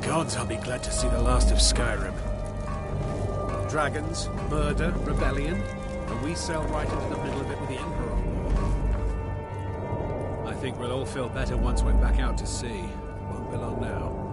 Gods, I'll be glad to see the last of Skyrim. Dragons, murder, rebellion, and we sail right into the middle of it with the Emperor on board. I think we'll all feel better once we're back out to sea. Won't be long now.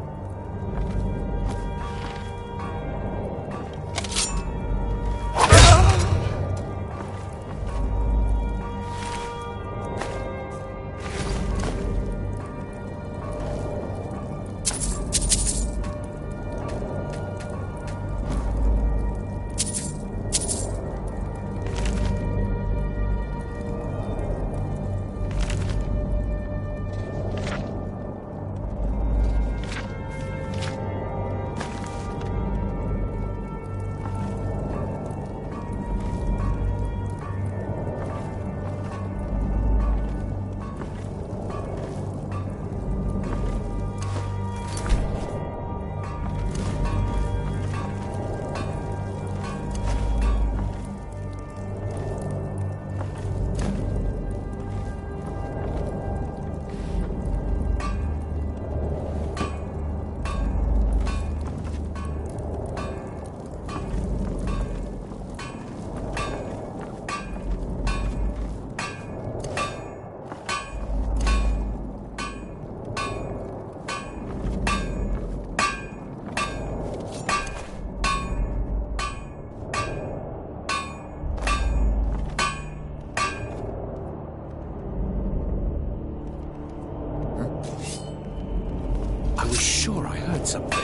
I was sure I heard something.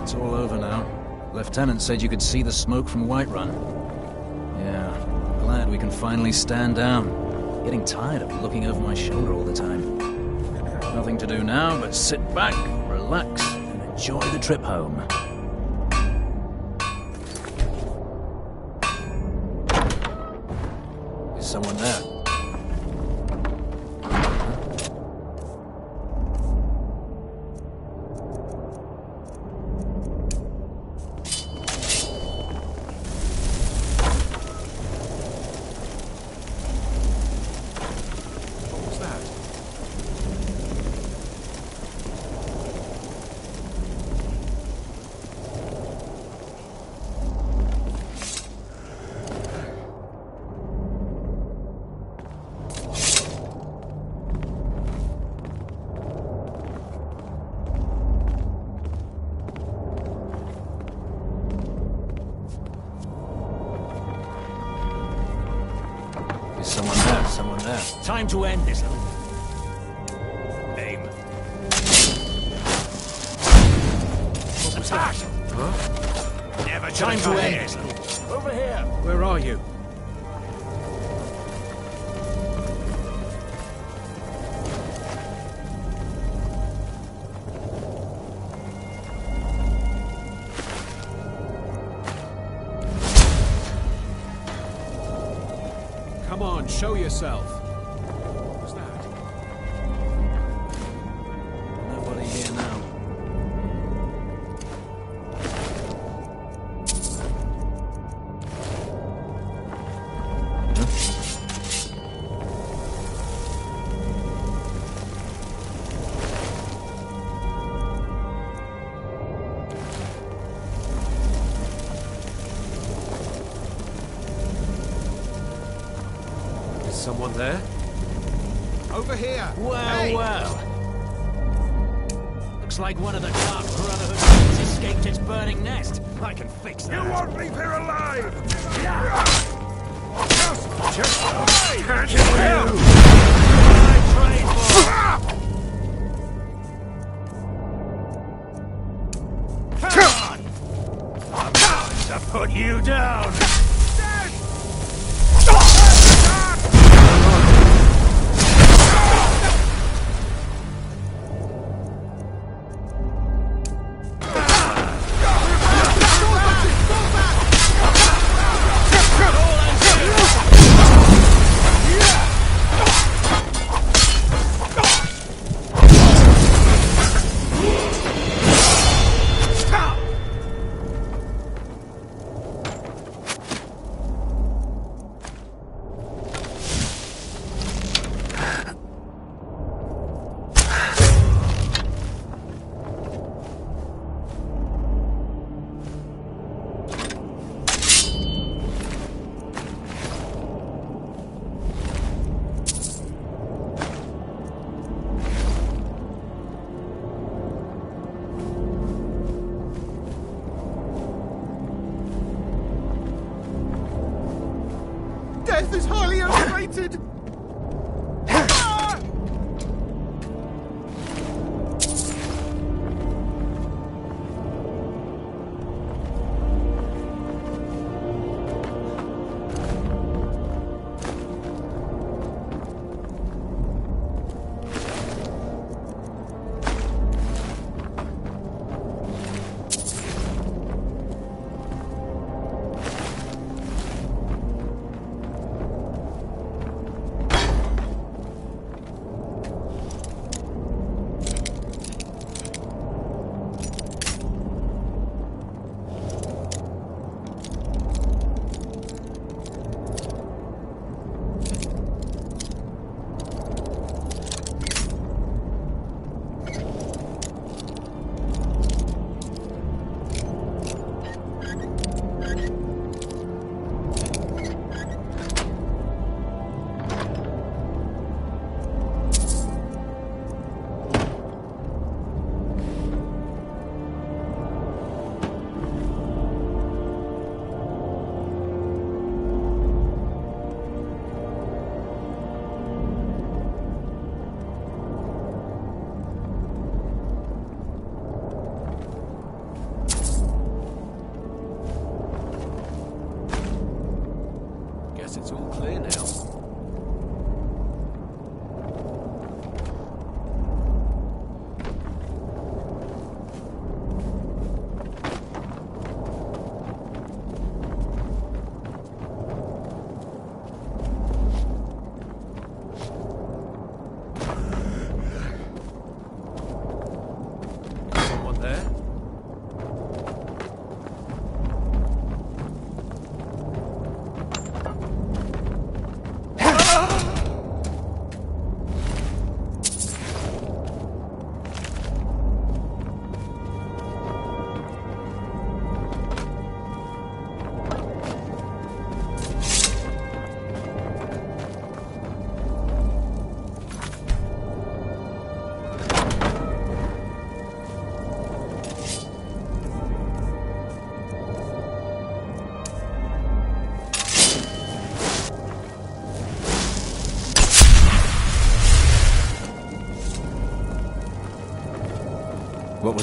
It's all over now. Lieutenant said you could see the smoke from Whiterun. Yeah, glad we can finally stand down. Getting tired of looking over my shoulder all the time. Nothing to do now but sit back, relax, and enjoy the trip home. Is someone there? someone there. Time to end this little... Aim. What was that? Huh? Never time to end this little... Over here! Where are you? Come on, show yourself. What was that? Nobody here now. Someone there? Over here! Well, Hey! well. Looks like one of the Dark Brotherhood has escaped its burning nest. I can fix that. You won't leave here alive! Just Can't you help! Come on! I'm going to put you down! Death is highly overrated!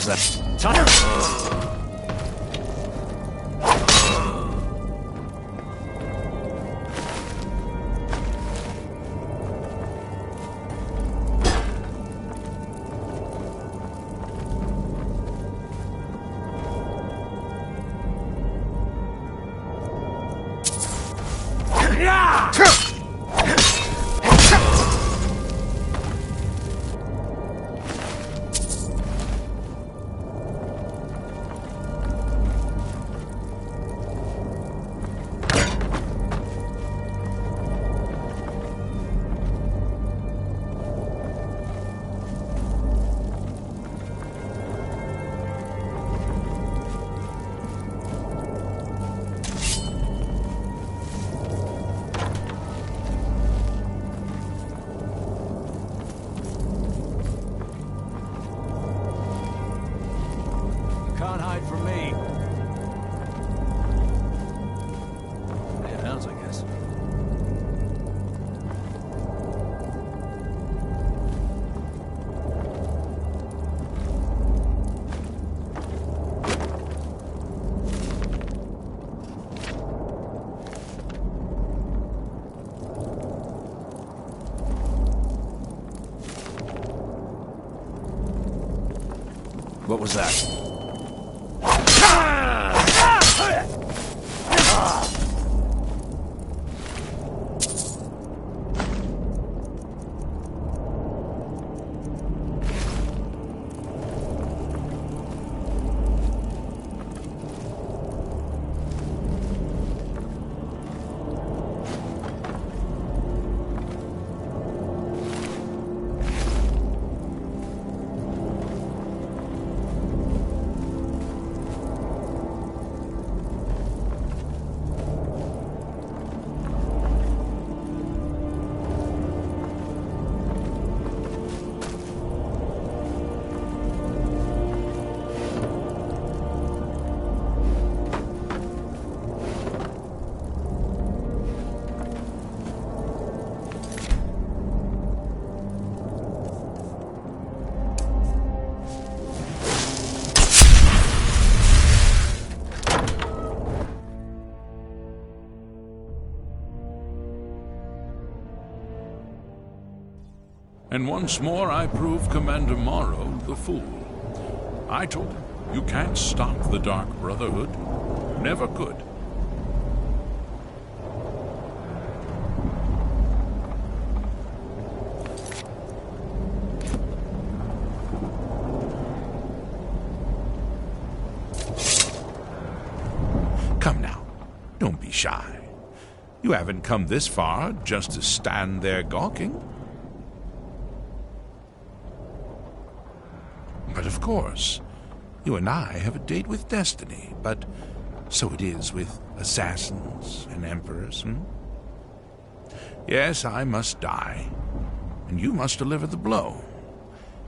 was that? Time! Can't hide from me. It hurts, I guess. What was that? And once more I prove Commander Morrow the fool. I told him, you can't stop the Dark Brotherhood. Never could. Come now, don't be shy. You haven't come this far just to stand there gawking. But of course, you and I have a date with destiny, but so it is with assassins and emperors, Yes, I must die, and you must deliver the blow.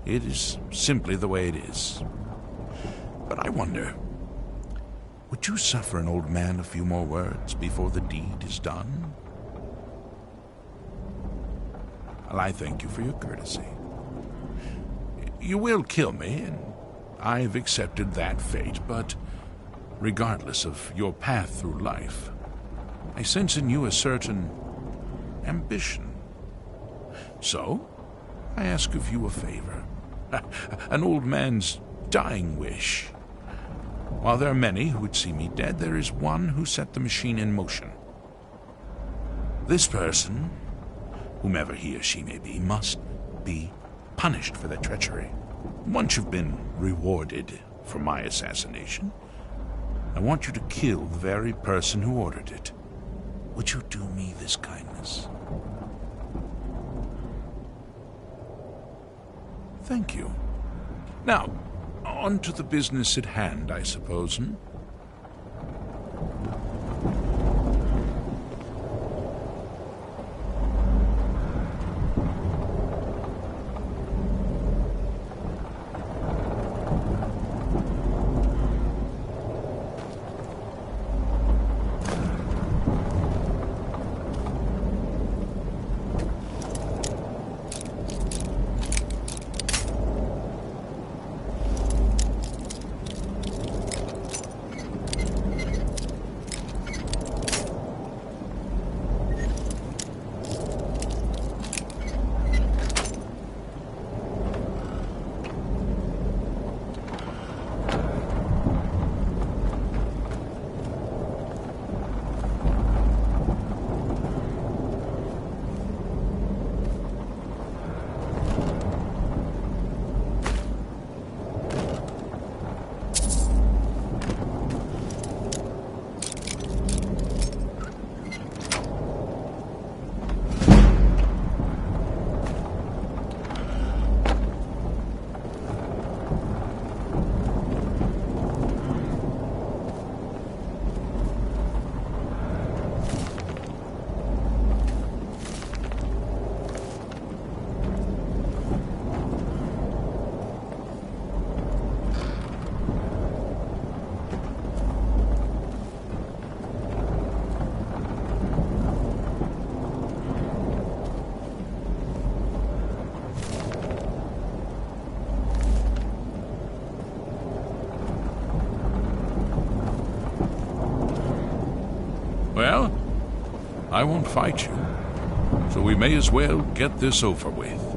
It is simply the way it is. But I wonder, would you suffer an old man a few more words before the deed is done? Well, I thank you for your courtesy. You will kill me, and I've accepted that fate, but regardless of your path through life, I sense in you a certain ambition. So, I ask of you a favor. An old man's dying wish. While there are many who would see me dead, there is one who set the machine in motion. This person, whomever he or she may be, must be punished for their treachery. Once you've been rewarded for my assassination, I want you to kill the very person who ordered it. Would you do me this kindness? Thank you. Now, on to the business at hand, I suppose, Well, I won't fight you, so we may as well get this over with.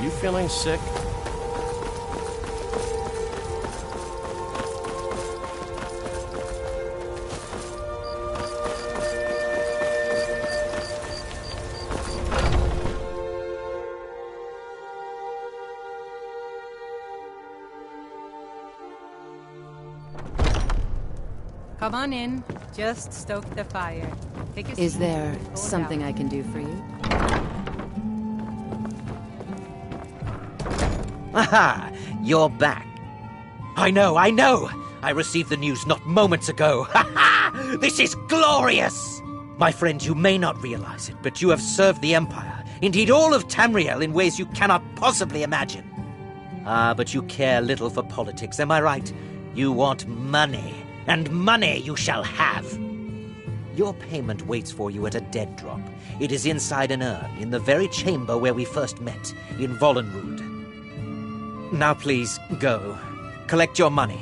you feeling sick? Come on in. Just stoke the fire. Take a seat. Is there Cool something down. I can do for you? Aha! You're back. I know! I received the news not moments ago. Ha ha! This is glorious! My friend, you may not realize it, but you have served the Empire, indeed all of Tamriel, in ways you cannot possibly imagine. Ah, but you care little for politics, am I right? You want money, and money you shall have. Your payment waits for you at a dead drop. It is inside an urn, in the very chamber where we first met, in Vollenrood. Now please, go. Collect your money,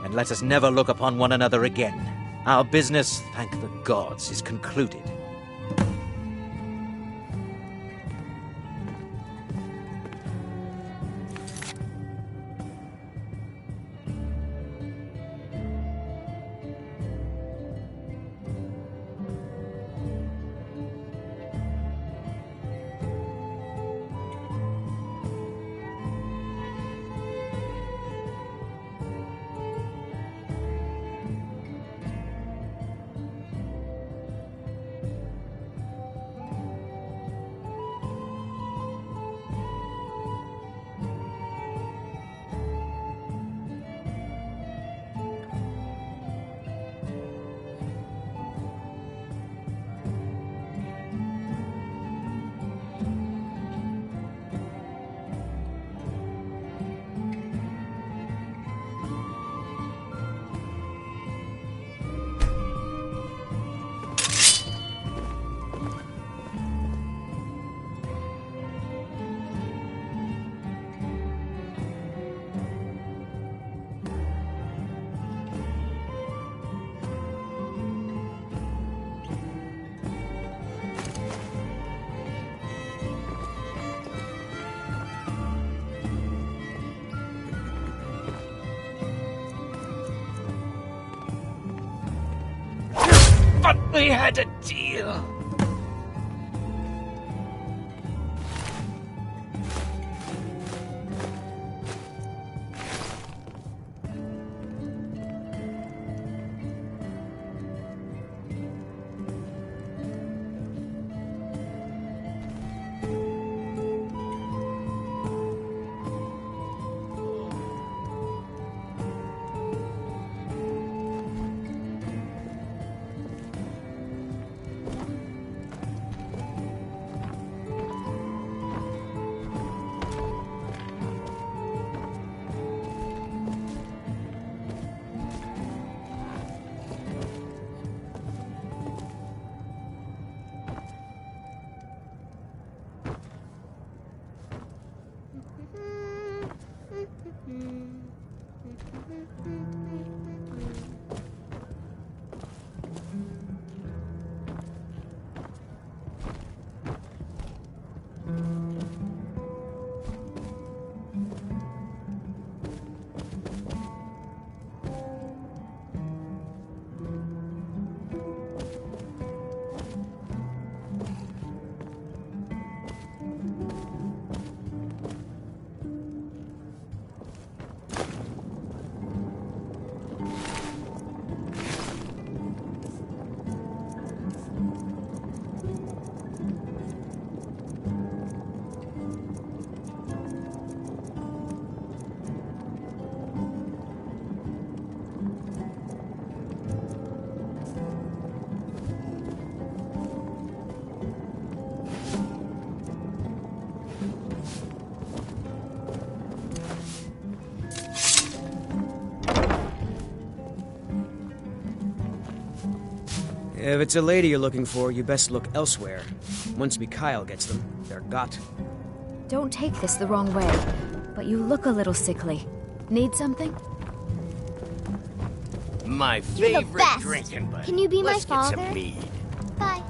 and let us never look upon one another again. Our business, thank the gods, is concluded. But we had a deal. If it's a lady you're looking for, you best look elsewhere. Once Mikhail gets them, they're got. Don't take this the wrong way, but you look a little sickly. Need something? My You're the favorite best. drinking buddy. Can you be Let's my get father? some mead. Bye.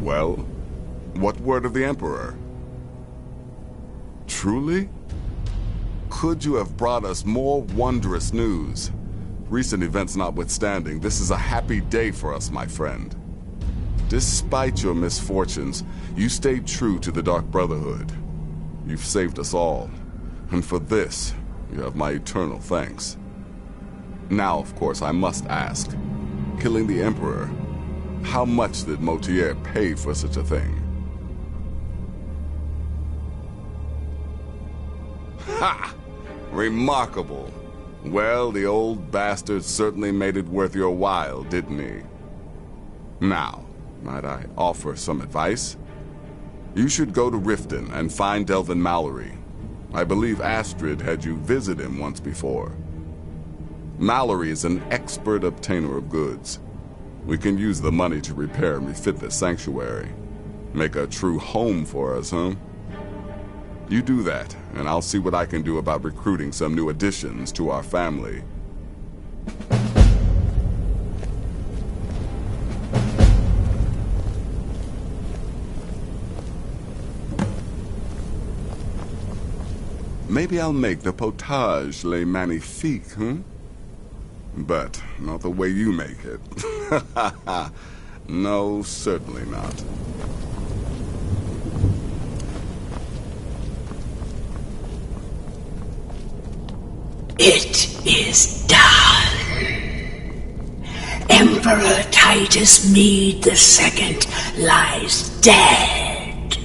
Well, what word of the Emperor? Truly? Could you have brought us more wondrous news? Recent events notwithstanding, this is a happy day for us, my friend. Despite your misfortunes, you stayed true to the Dark Brotherhood. You've saved us all, and for this, you have my eternal thanks. Now, of course, I must ask, killing the Emperor, how much did Motier pay for such a thing? Ha! Remarkable. Well, the old bastard certainly made it worth your while, didn't he? Now, might I offer some advice? You should go to Riften and find Delvin Mallory. I believe Astrid had you visit him once before. Mallory is an expert obtainer of goods. We can use the money to repair and refit this sanctuary. Make a true home for us, huh? You do that, and I'll see what I can do about recruiting some new additions to our family. Maybe I'll make the potage le magnifique, huh? But not the way you make it. No, certainly not. It is done. Emperor Titus Mede II lies dead,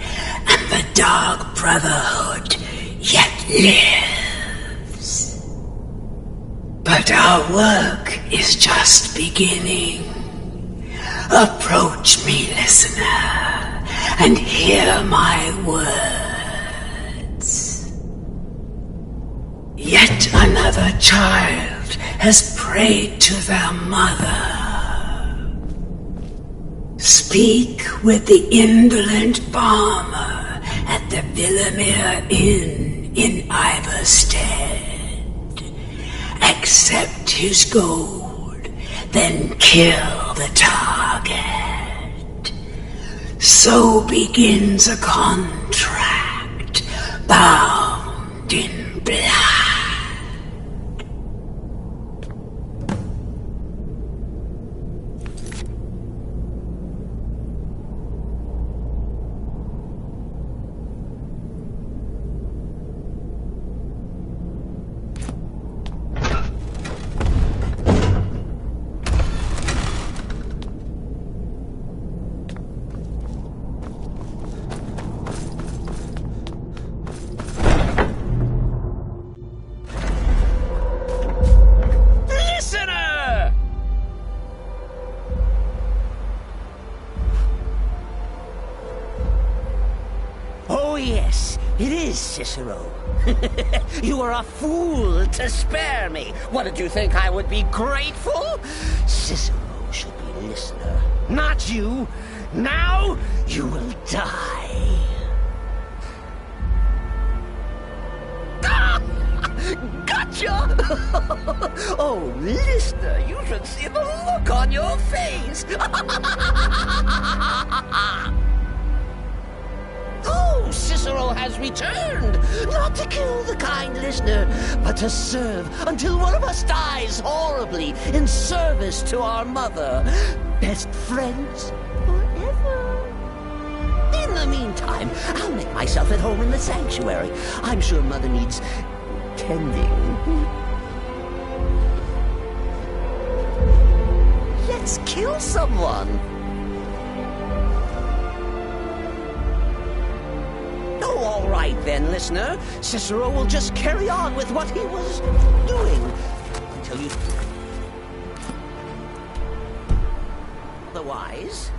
and the Dark Brotherhood yet lives. But our work is just beginning. Approach me, listener, and hear my words. Yet another child has prayed to their mother. Speak with the indolent farmer at the Villamere Inn in Iverstead. Accept his gold, then kill the target. So begins a contract bound in blood. Cicero. You are a fool to spare me. What, did you think I would be grateful? Cicero should be listener, not you. Now you will die. Gotcha! Oh, listener, you should see the look on your face. Oh, Cicero has returned, not to kill the kind listener, but to serve until one of us dies horribly in service to our mother. Best friends forever. In the meantime, I'll make myself at home in the sanctuary. I'm sure Mother needs tending. Let's kill someone. Oh, all right then, listener. Cicero will just carry on with what he was doing until you... Otherwise...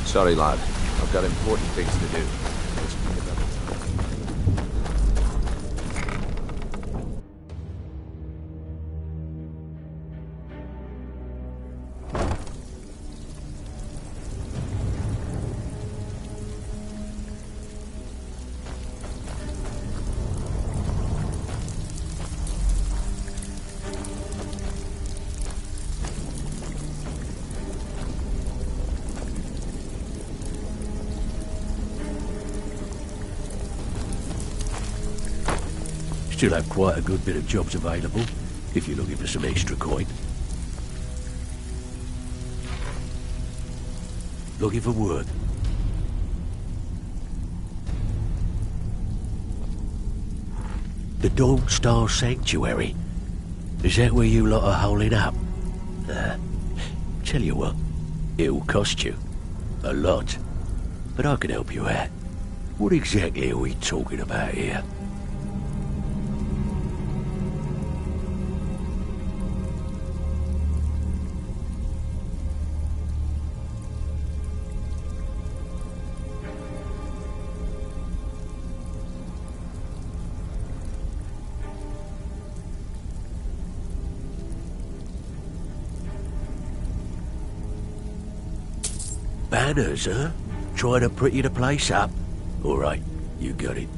Sorry, lad. I've got important things to do. Let's speak another time. Still have quite a good bit of jobs available, if you're looking for some extra coin. Looking for work. The Dawn Star Sanctuary. Is that where you lot are holding up? Tell you what, it'll cost you. A lot. But I can help you out. What exactly are we talking about here? Banners, huh? Trying to pretty the place up? Alright, you got it.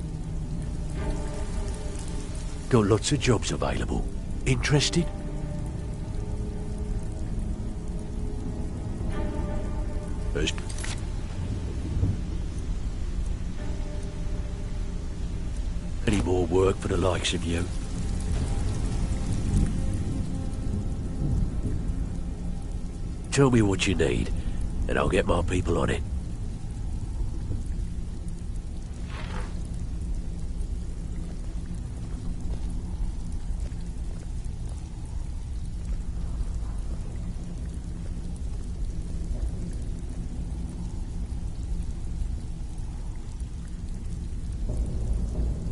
Got lots of jobs available. Interested? First. Any more work for the likes of you? Tell me what you need, and I'll get my people on it.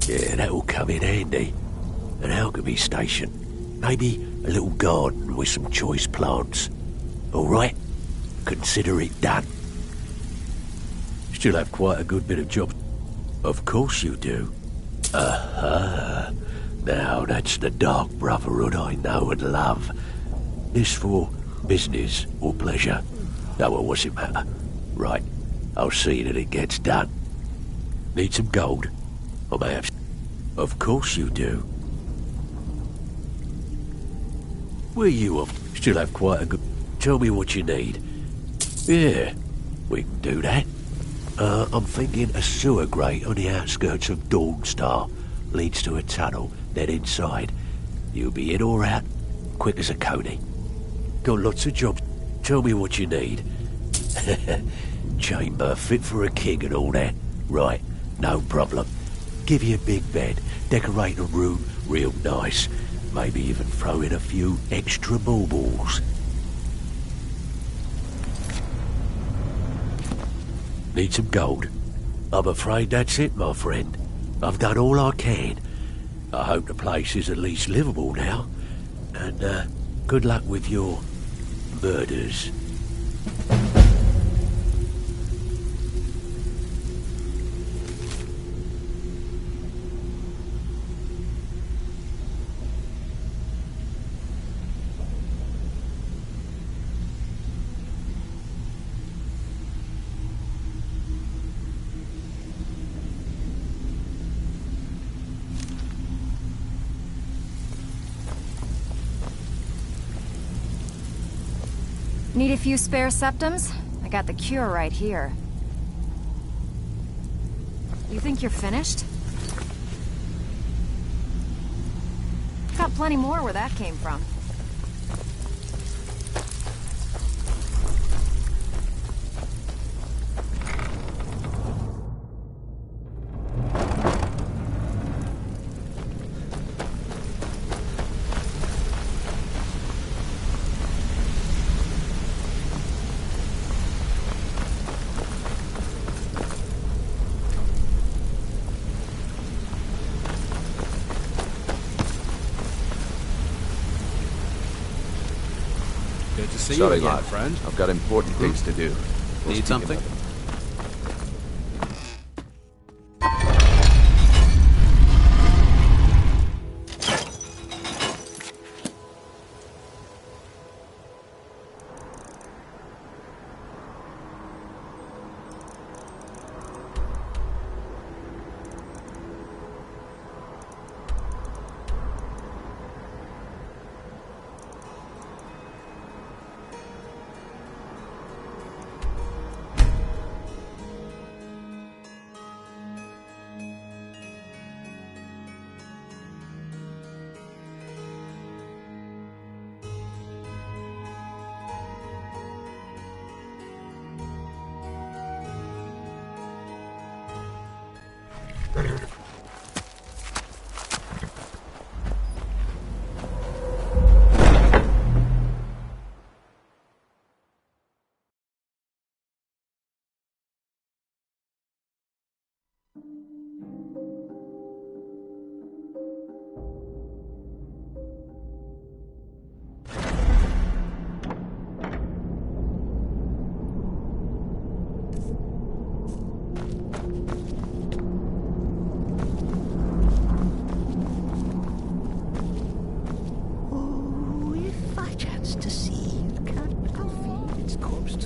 Yeah, that'll come in handy. An alchemy station. Maybe a little garden with some choice plants. All right? Consider it done. Still have quite a good bit of job. Of course you do. Aha. Now that's the Dark Brotherhood I know and love. This for business or pleasure? No, well, what's it matter? Right, I'll see that it gets done. Need some gold? I may have... Of course you do. Where you off? Still have quite a good... Tell me what you need. Yeah, we can do that. I'm thinking a sewer grate on the outskirts of Dawnstar leads to a tunnel, then inside. You'll be in or out, quick as a coney. Got lots of jobs. Tell me what you need. Chamber fit for a king and all that. Right, no problem. Give you a big bed, decorate a room real nice. Maybe even throw in a few extra baubles. Need some gold? I'm afraid that's it, my friend. I've done all I can. I hope the place is at least livable now. And, good luck with your murders. Need a few spare septums? I got the cure right here. You think you're finished? Got plenty more where that came from. Sorry, lad. I've got important things to do. Need something?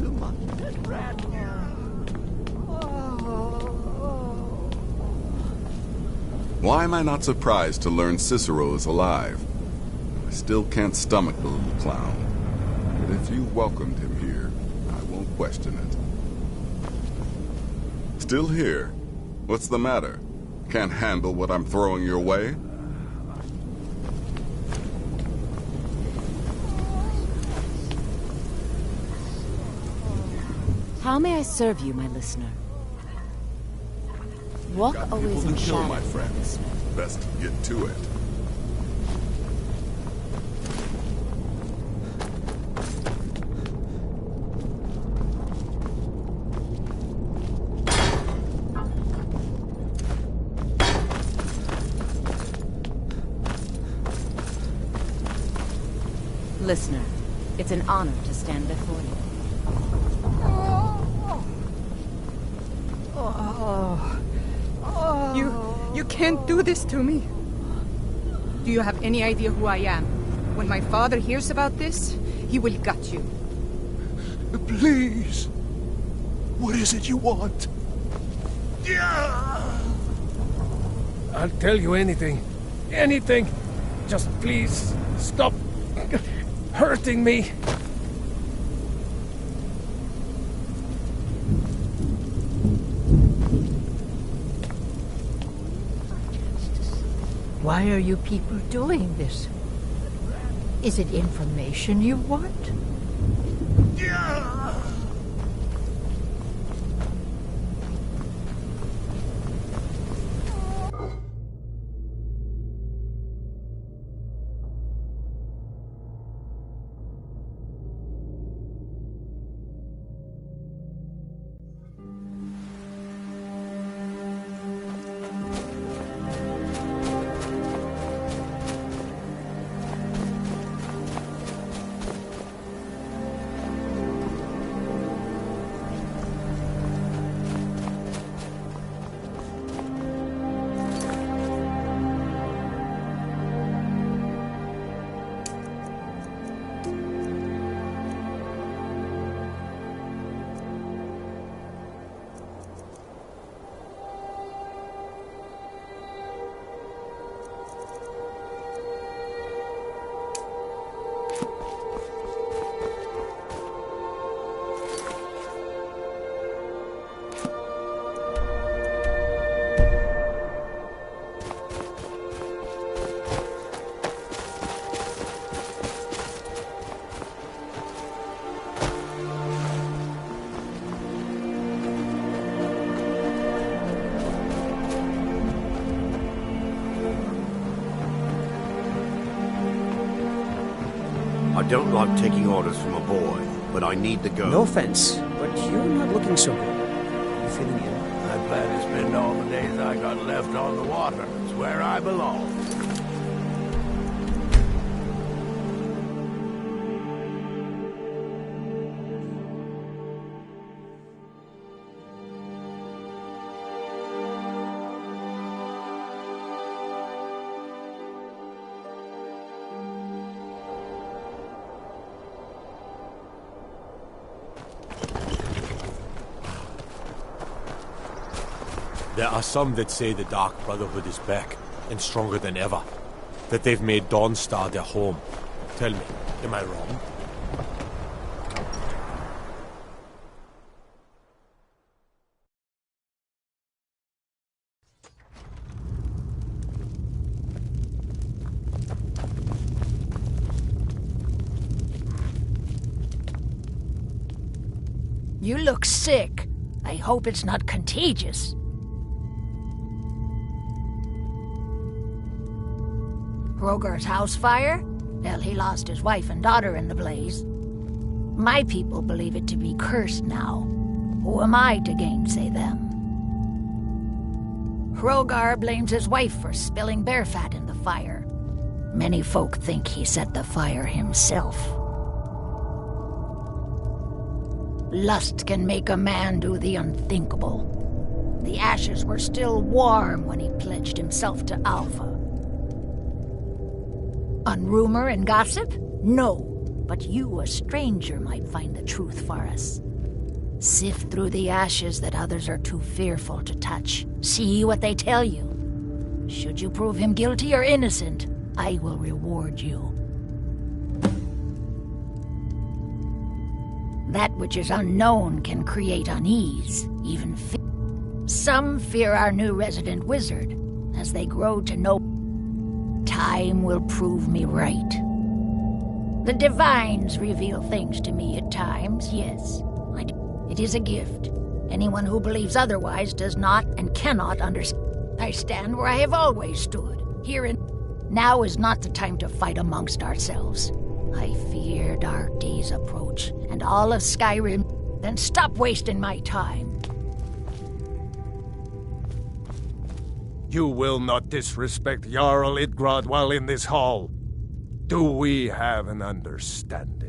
to my pet rat. Why am I not surprised to learn Cicero is alive? I still can't stomach the little clown. But if you welcomed him here, I won't question it. Still here? What's the matter? Can't handle what I'm throwing your way? How may I serve you, my listener? Walk Got always people in to kill, shadow, my friend. listener. Best get to it. Listener, it's an honor to stand before you. You can't do this to me. Do you have any idea who I am? When my father hears about this, he will gut you. Please. What is it you want? I'll tell you anything. Anything. Just please stop hurting me. Why are you people doing this? Is it information you want? I don't like taking orders from a boy, but I need to go. No offense, but you're not looking so good. You feeling ill? I plan to spend all the days I got left on the water. It's where I belong. There are some that say the Dark Brotherhood is back, and stronger than ever. That they've made Dawnstar their home. Tell me, am I wrong? You look sick. I hope it's not contagious. Hrogar's house fire? Well, he lost his wife and daughter in the blaze. My people believe it to be cursed now. Who am I to gainsay them? Hrogar blames his wife for spilling bear fat in the fire. Many folk think he set the fire himself. Lust can make a man do the unthinkable. The ashes were still warm when he pledged himself to Alpha. On rumor and gossip? No. But you, a stranger, might find the truth for us. Sift through the ashes that others are too fearful to touch. See what they tell you. Should you prove him guilty or innocent, I will reward you. That which is unknown can create unease, even fear. Some fear our new resident wizard. As they grow to know, time will prove me right. The divines reveal things to me at times, yes. It is a gift. Anyone who believes otherwise does not and cannot understand. I stand where I have always stood. Now is not the time to fight amongst ourselves. I fear dark days approach, and all of Skyrim. Then stop wasting my time. You will not disrespect Jarl Idgrod while in this hall. Do we have an understanding?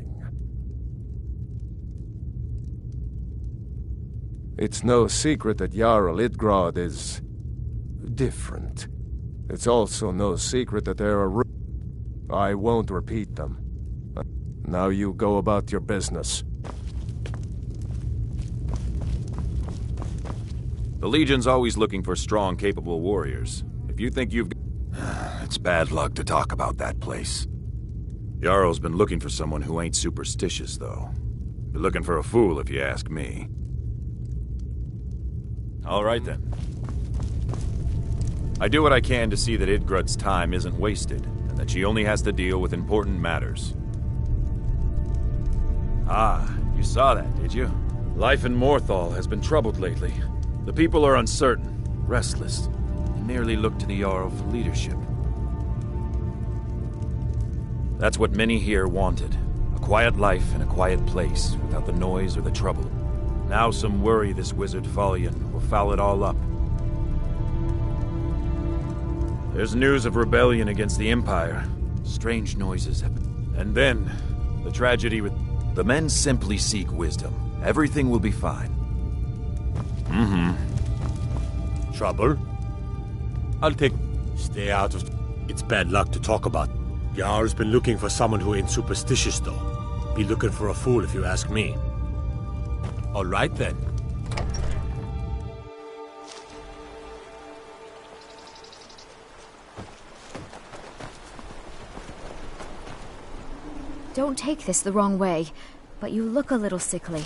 It's no secret that Jarl Idgrod is different. It's also no secret that there are I won't repeat them. Now you go about your business. The Legion's always looking for strong, capable warriors. If you think you've... It's bad luck to talk about that place. Jarl's been looking for someone who ain't superstitious, though. You're looking for a fool, if you ask me. All right, then. I do what I can to see that Idgrod's time isn't wasted, and that she only has to deal with important matters. Ah, you saw that, did you? Life in Morthal has been troubled lately. The people are uncertain, restless, and merely look to the Jarl for leadership. That's what many here wanted. A quiet life in a quiet place, without the noise or the trouble. Now some worry this wizard Fallion will foul it all up. There's news of rebellion against the Empire. Strange noises have been... And then, the tragedy with... The men simply seek wisdom. Everything will be fine. Trouble? I'll take... Stay out of... It's bad luck to talk about. Jarl's been looking for someone who ain't superstitious, though. Be looking for a fool if you ask me. All right, then. Don't take this the wrong way, but you look a little sickly.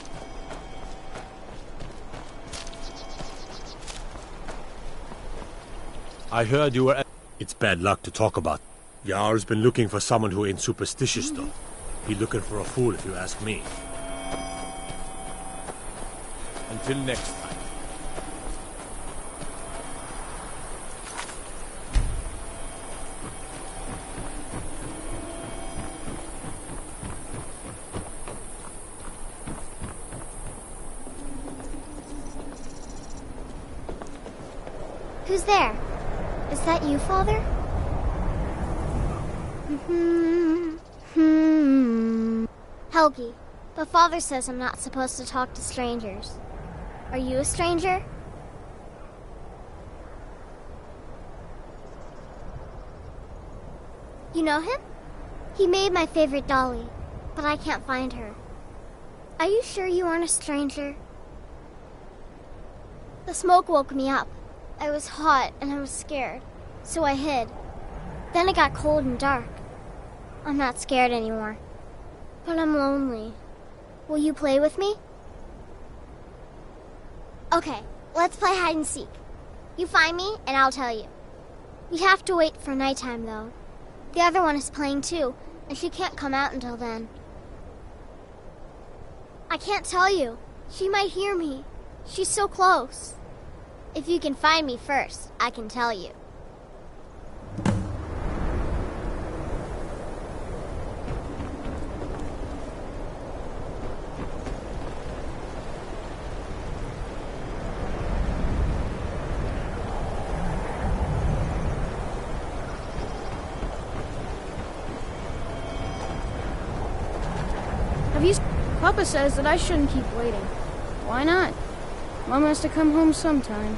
I heard you were... It's bad luck to talk about. Jarl's been looking for someone who ain't superstitious, though. Be looking for a fool if you ask me. Until next time. Who's there? Is that you, Father? Helgi, but Father says I'm not supposed to talk to strangers. Are you a stranger? You know him? He made my favorite dolly, but I can't find her. Are you sure you aren't a stranger? The smoke woke me up. I was hot and I was scared, so I hid. Then it got cold and dark. I'm not scared anymore, but I'm lonely. Will you play with me? Okay, let's play hide and seek. You find me and I'll tell you. We have to wait for nighttime though. The other one is playing too, and she can't come out until then. I can't tell you. She might hear me. She's so close. If you can find me first, I can tell you. Papa says that I shouldn't keep waiting. Why not? Mom has to come home sometime.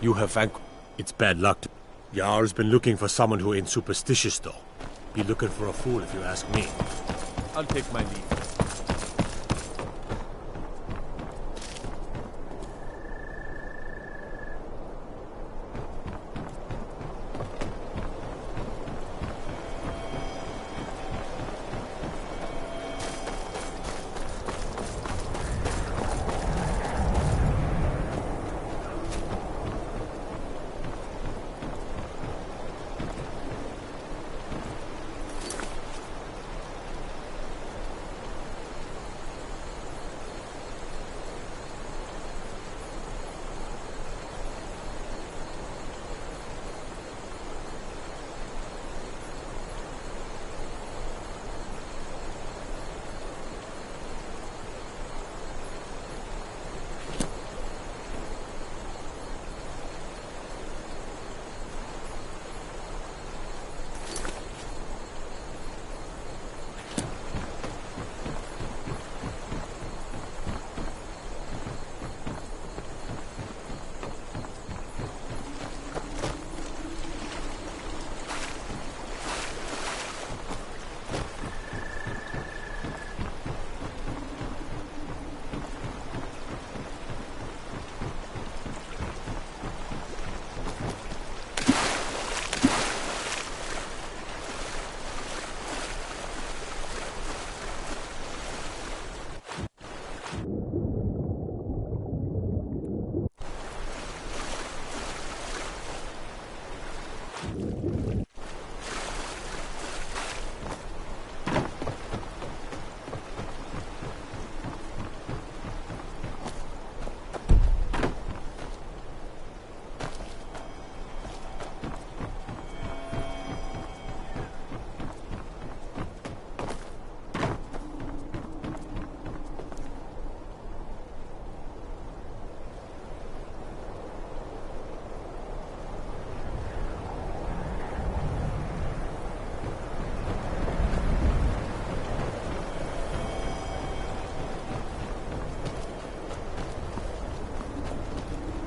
You have It's bad luck. Jarl's been looking for someone who ain't superstitious, though. Be looking for a fool if you ask me. I'll take my leave.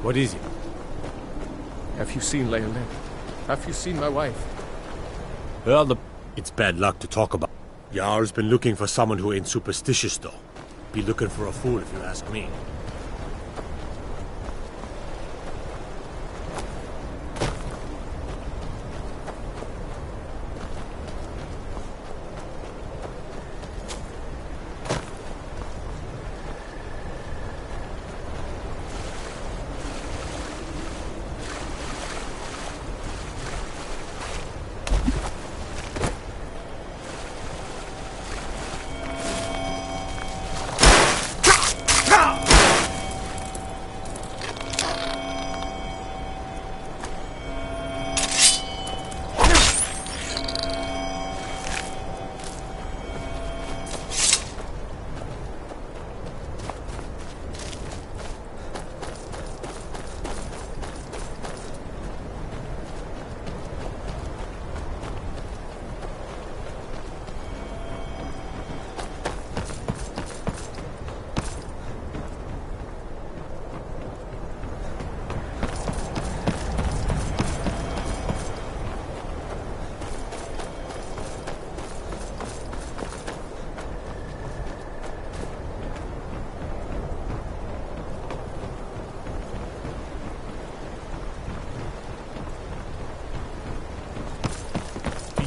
What is it? Have you seen Leolin? Have you seen my wife? Well, It's bad luck to talk about. Jarl's been looking for someone who ain't superstitious, though. Be looking for a fool if you ask me.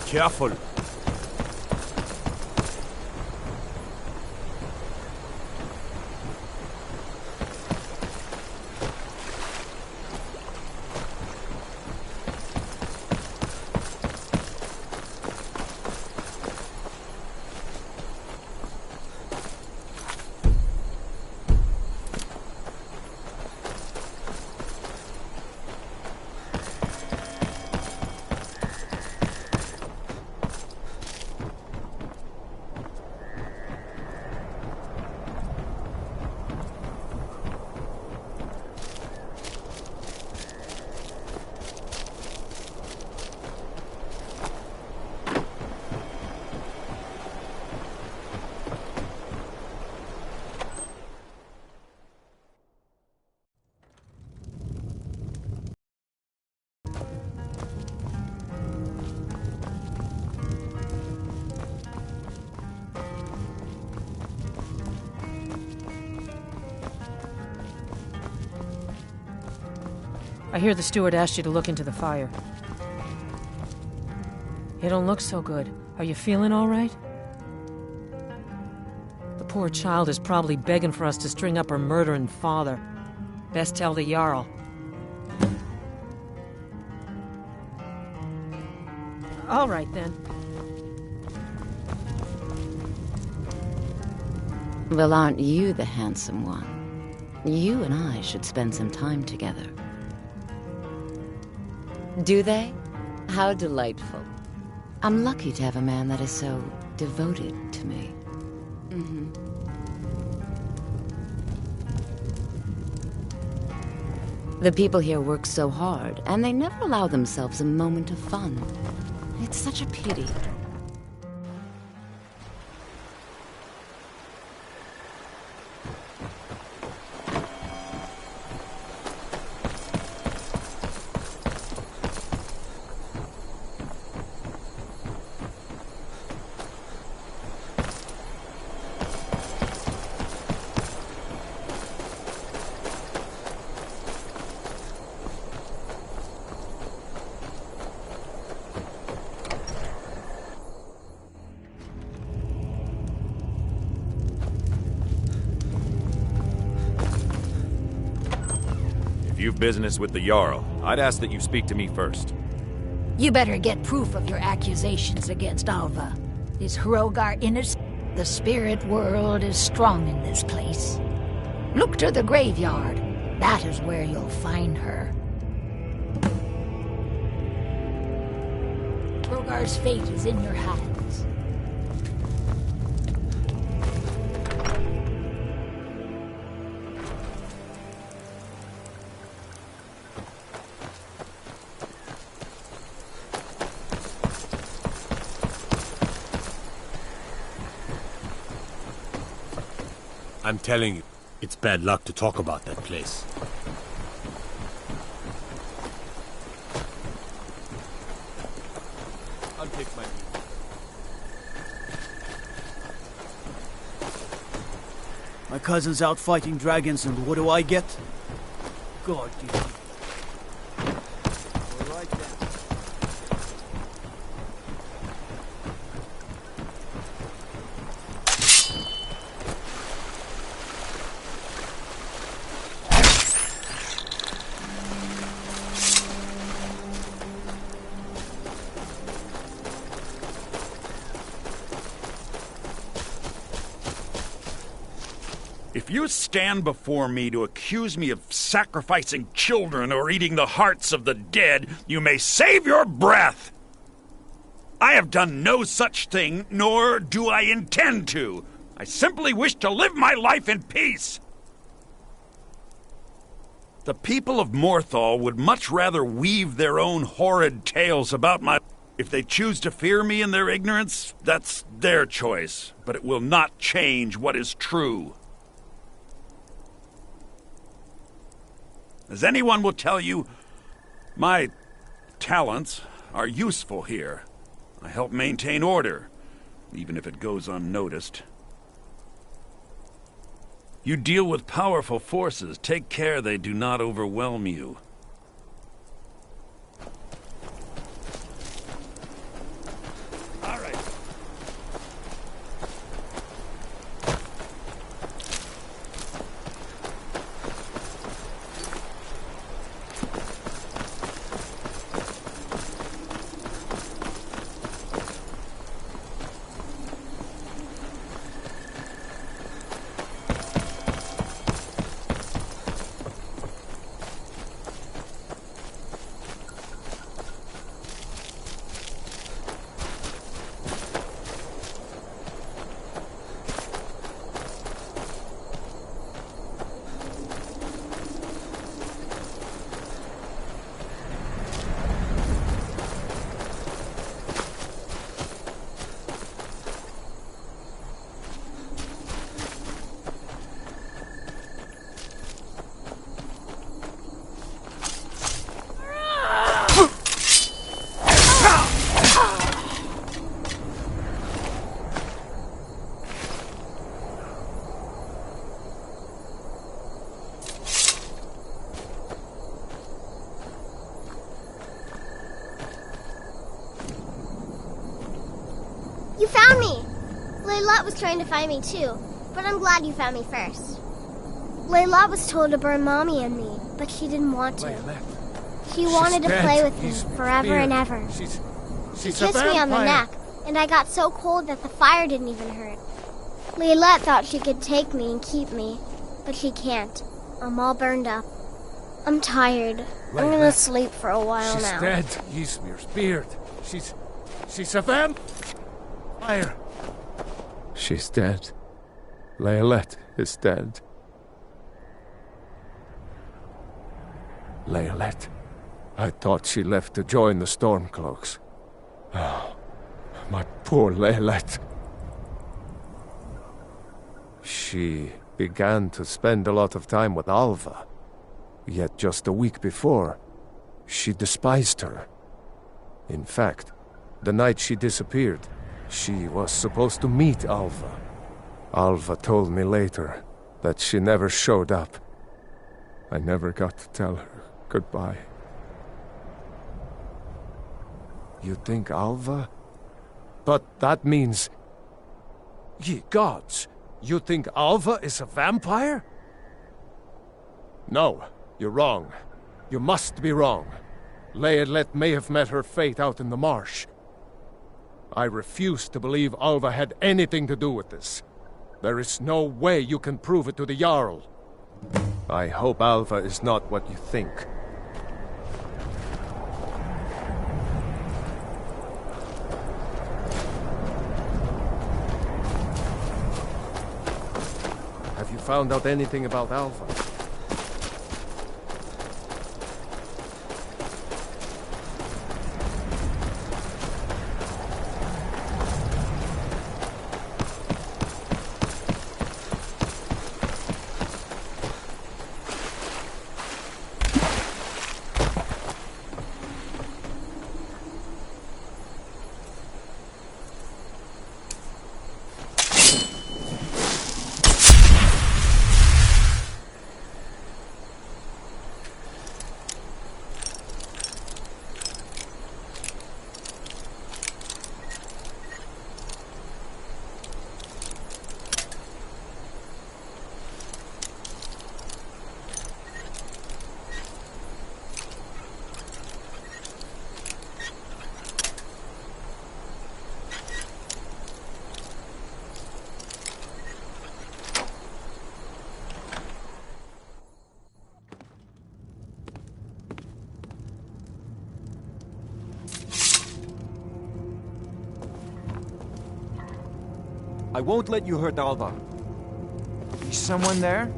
Careful. I hear the steward asked you to look into the fire. You don't look so good. Are you feeling all right? The poor child is probably begging for us to string up her murdering father. Best tell the Jarl. All right, then. Well, aren't you the handsome one? You and I should spend some time together. Do they? How delightful. I'm lucky to have a man that is so devoted to me. The people here work so hard, and they never allow themselves a moment of fun. It's such a pity. If you've business with the Jarl, I'd ask that you speak to me first. You better get proof of your accusations against Alva. Is Hrogar innocent? The spirit world is strong in this place. Look to the graveyard. That is where you'll find her. Hrogar's fate is in your hands. I'm telling you, it's bad luck to talk about that place. I'll take my leave. My cousin's out fighting dragons, and what do I get? God, you. All right then. If you stand before me to accuse me of sacrificing children or eating the hearts of the dead, you may save your breath. I have done no such thing, nor do I intend to. I simply wish to live my life in peace. The people of Morthal would much rather weave their own horrid tales about my... If they choose to fear me in their ignorance, that's their choice, but it will not change what is true. As anyone will tell you, my talents are useful here. I help maintain order, even if it goes unnoticed. You deal with powerful forces. Take care they do not overwhelm you. All right. found me! Layla was trying to find me too, but I'm glad you found me first. Layla was told to burn Mommy and me, but she didn't want to. She wanted to play with me forever and ever. She kissed me on the neck, and I got so cold that the fire didn't even hurt. Layla thought she could take me and keep me, but she can't. I'm all burned up. I'm tired. I'm gonna sleep for a while now. She's dead. Ysmir's beard. She's a vampire. She's dead. Layla is dead. Layla. I thought she left to join the Stormcloaks. Oh, my poor Layla. She began to spend a lot of time with Alva. Yet just a week before, she despised her. In fact, the night she disappeared, she was supposed to meet Alva. Alva told me later that she never showed up. I never got to tell her goodbye. You think Alva? But that means... Ye gods! You think Alva is a vampire? No, you're wrong. You must be wrong. Layla may have met her fate out in the marsh. I refuse to believe Alva had anything to do with this. There is no way you can prove it to the Jarl. I hope Alva is not what you think. Have you found out anything about Alva? I won't let you hurt Alva. Is someone there?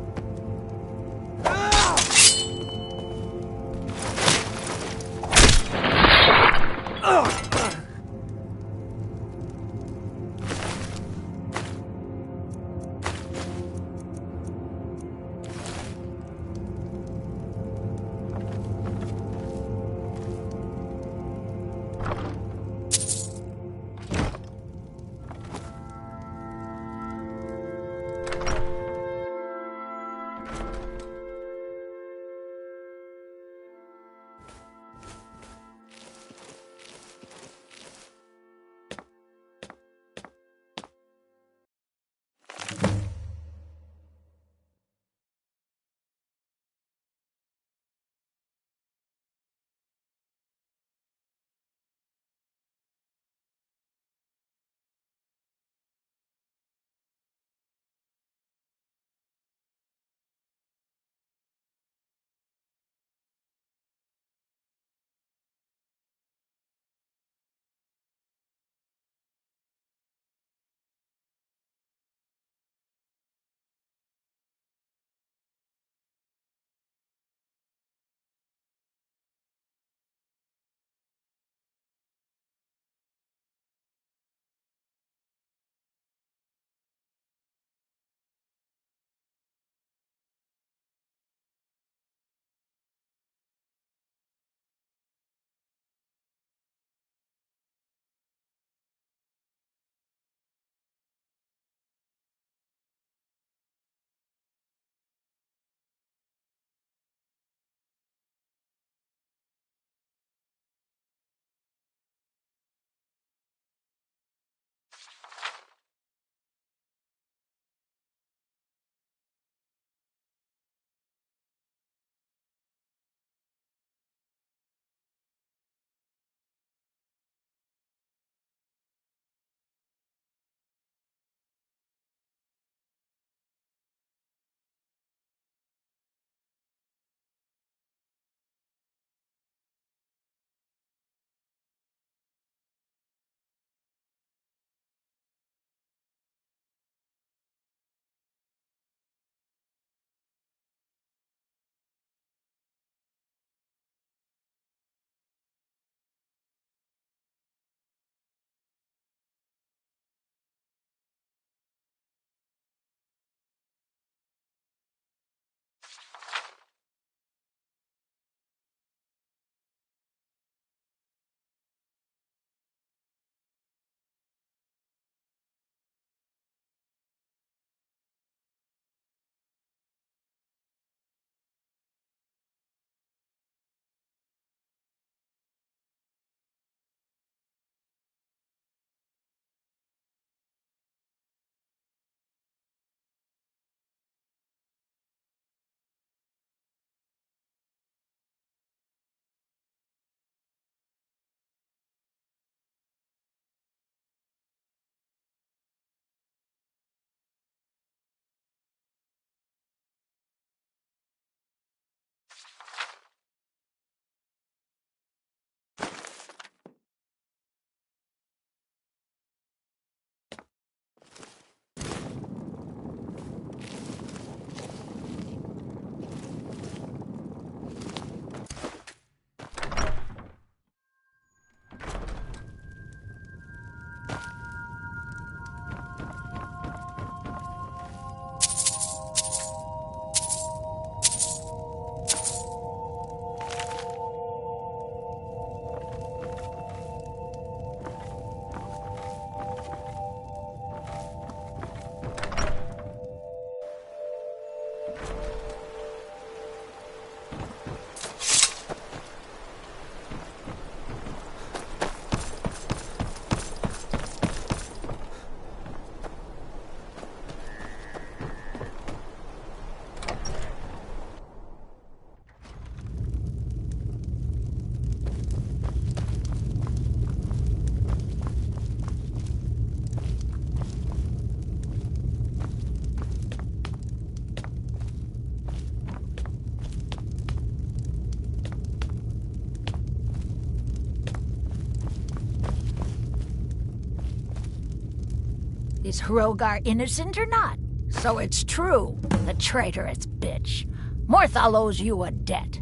Is Hrogar innocent or not? So it's true, the traitorous bitch. Morthal owes you a debt.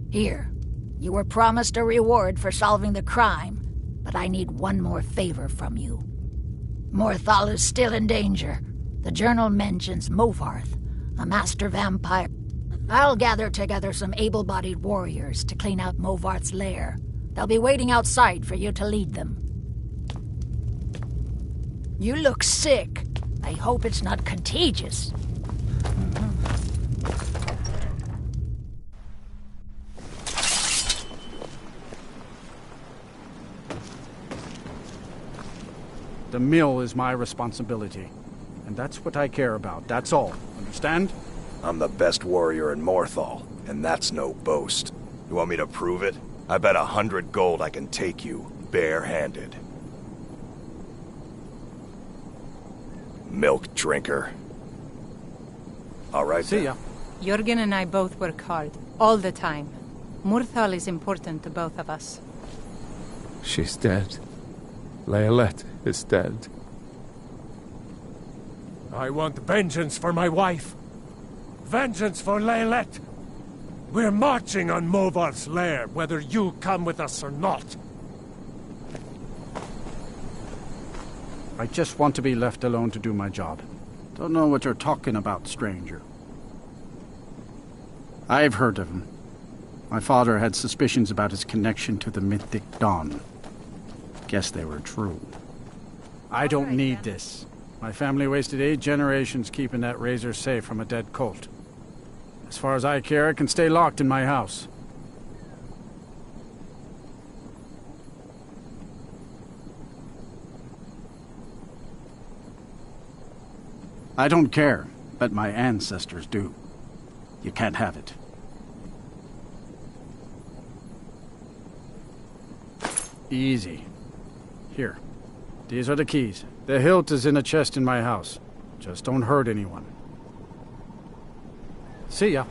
Here, you were promised a reward for solving the crime, but I need one more favor from you. Morthal is still in danger. The journal mentions Movarth, a master vampire. I'll gather together some able-bodied warriors to clean out Movarth's lair. They'll be waiting outside for you to lead them. You look sick. I hope it's not contagious. The mill is my responsibility. And that's what I care about, that's all. Understand? I'm the best warrior in Morthal, and that's no boast. You want me to prove it? I bet 100 gold I can take you, bare-handed. Milk drinker. All right, See ya. Jürgen and I both work hard, all the time. Morthal is important to both of us. She's dead. Leolette is dead. I want vengeance for my wife. Vengeance for Leolette. We're marching on Movarth's lair, whether you come with us or not. I just want to be left alone to do my job. Don't know what you're talking about, stranger. I've heard of him. My father had suspicions about his connection to the Mythic Dawn. Guess they were true. I don't need this. My family wasted 8 generations keeping that razor safe from a dead cult. As far as I care, it can stay locked in my house. I don't care, but my ancestors do. You can't have it. Easy. Here. These are the keys. The hilt is in a chest in my house. Just don't hurt anyone. See ya.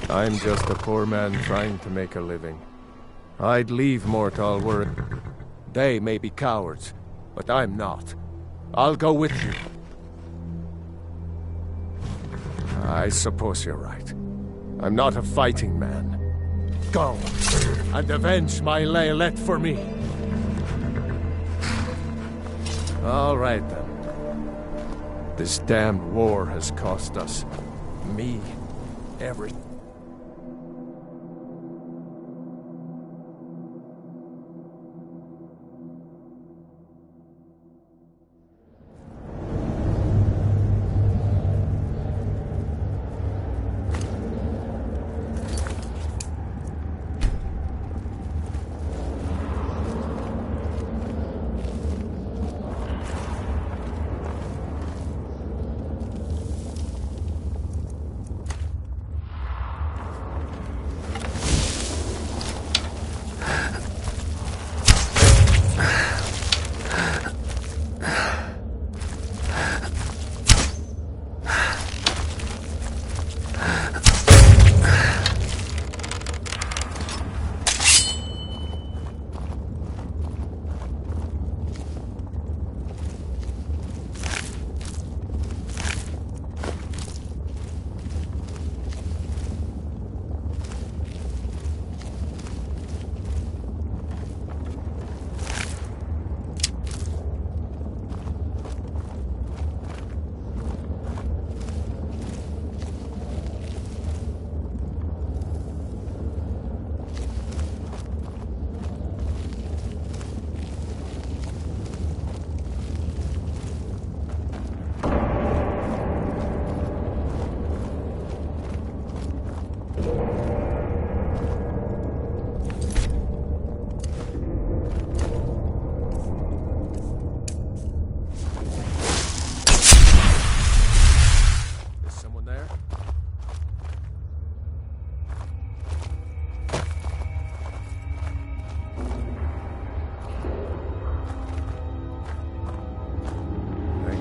I'm just a poor man trying to make a living. I'd leave Morthal were they may be cowards, but I'm not. I'll go with you. I suppose you're right. I'm not a fighting man. Go, and avenge my Leolette for me. All right, then. This damned war has cost us, me, everything.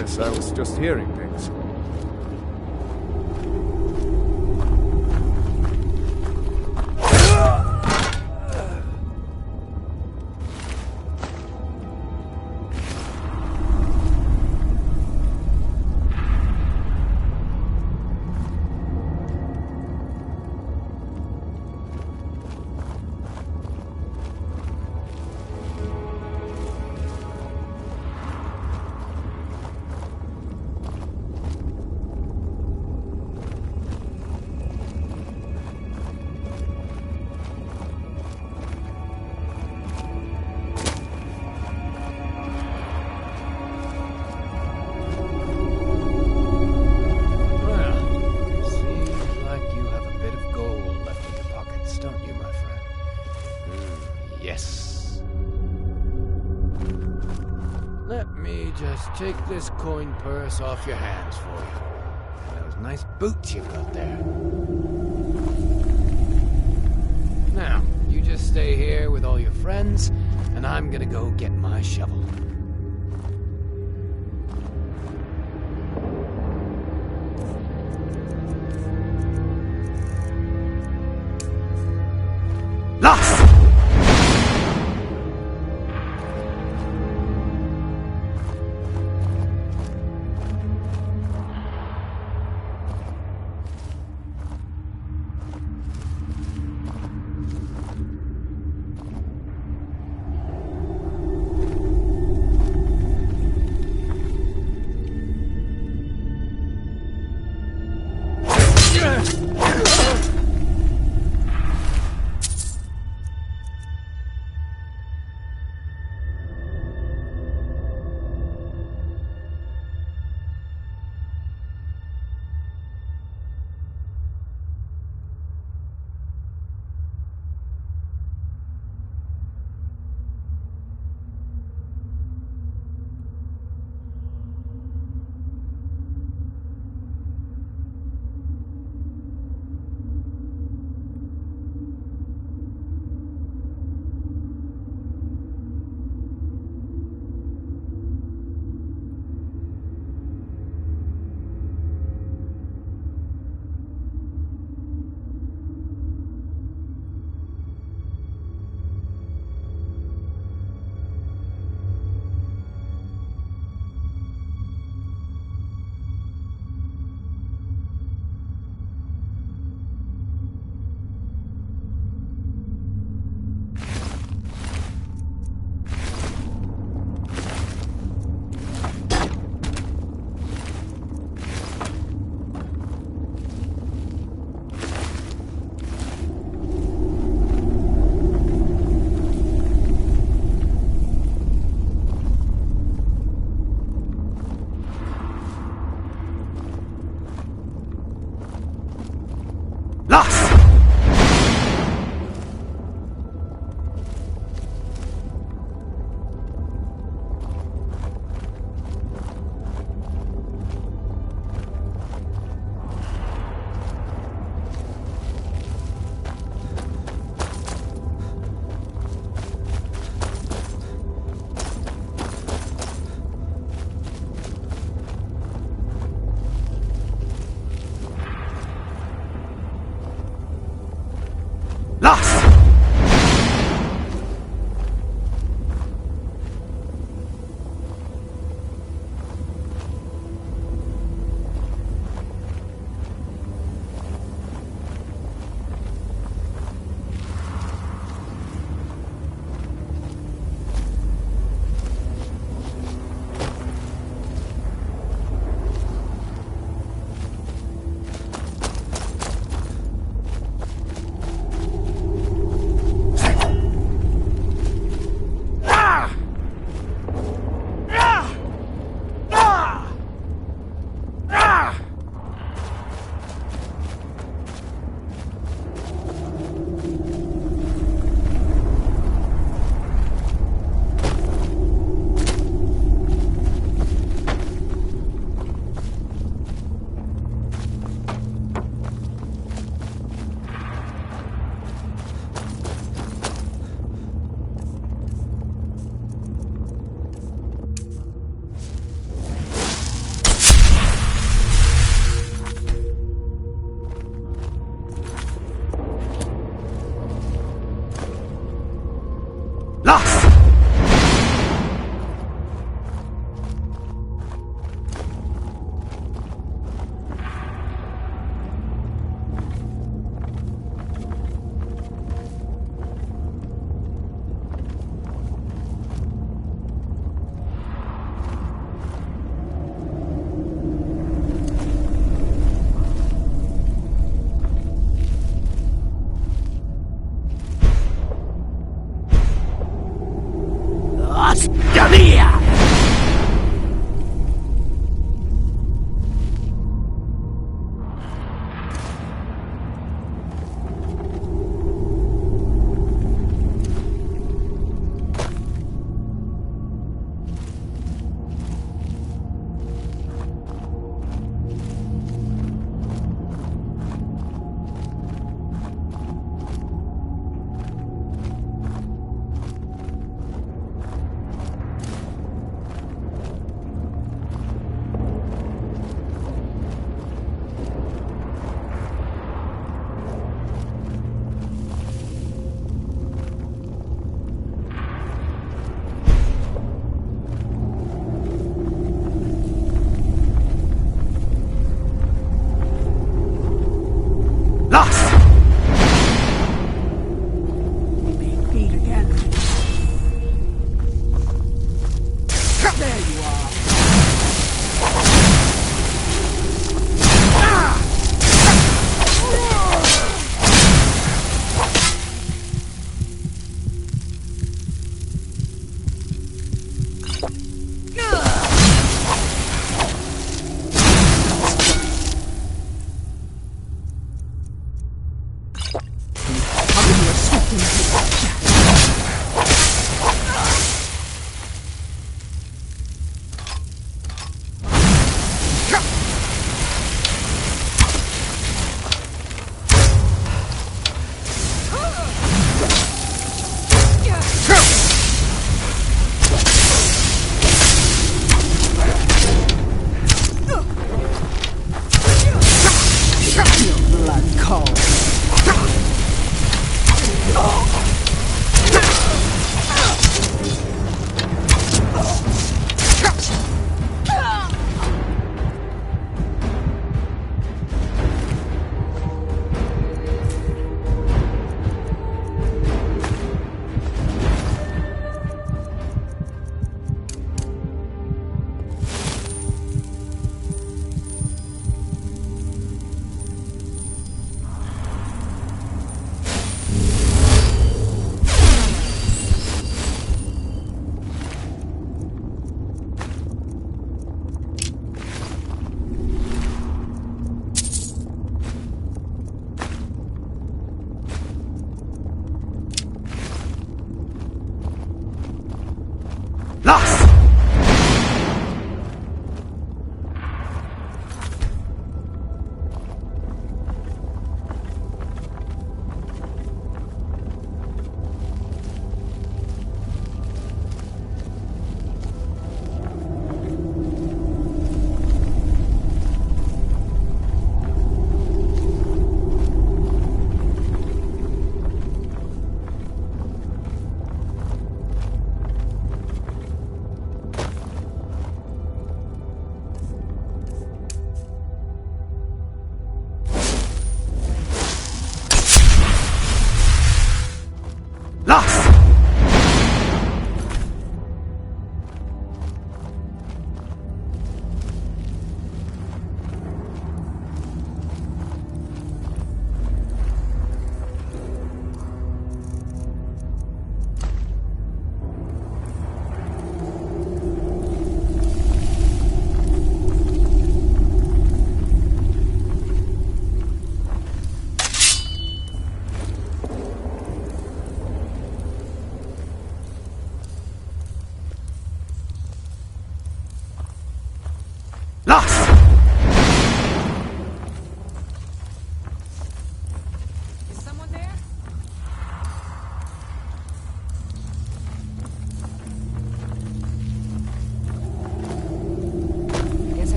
Guess I was just hearing things. Take this coin purse off your hands for you. And those nice boots you've got there. Now, you just stay here with all your friends, and I'm gonna go get my shovel.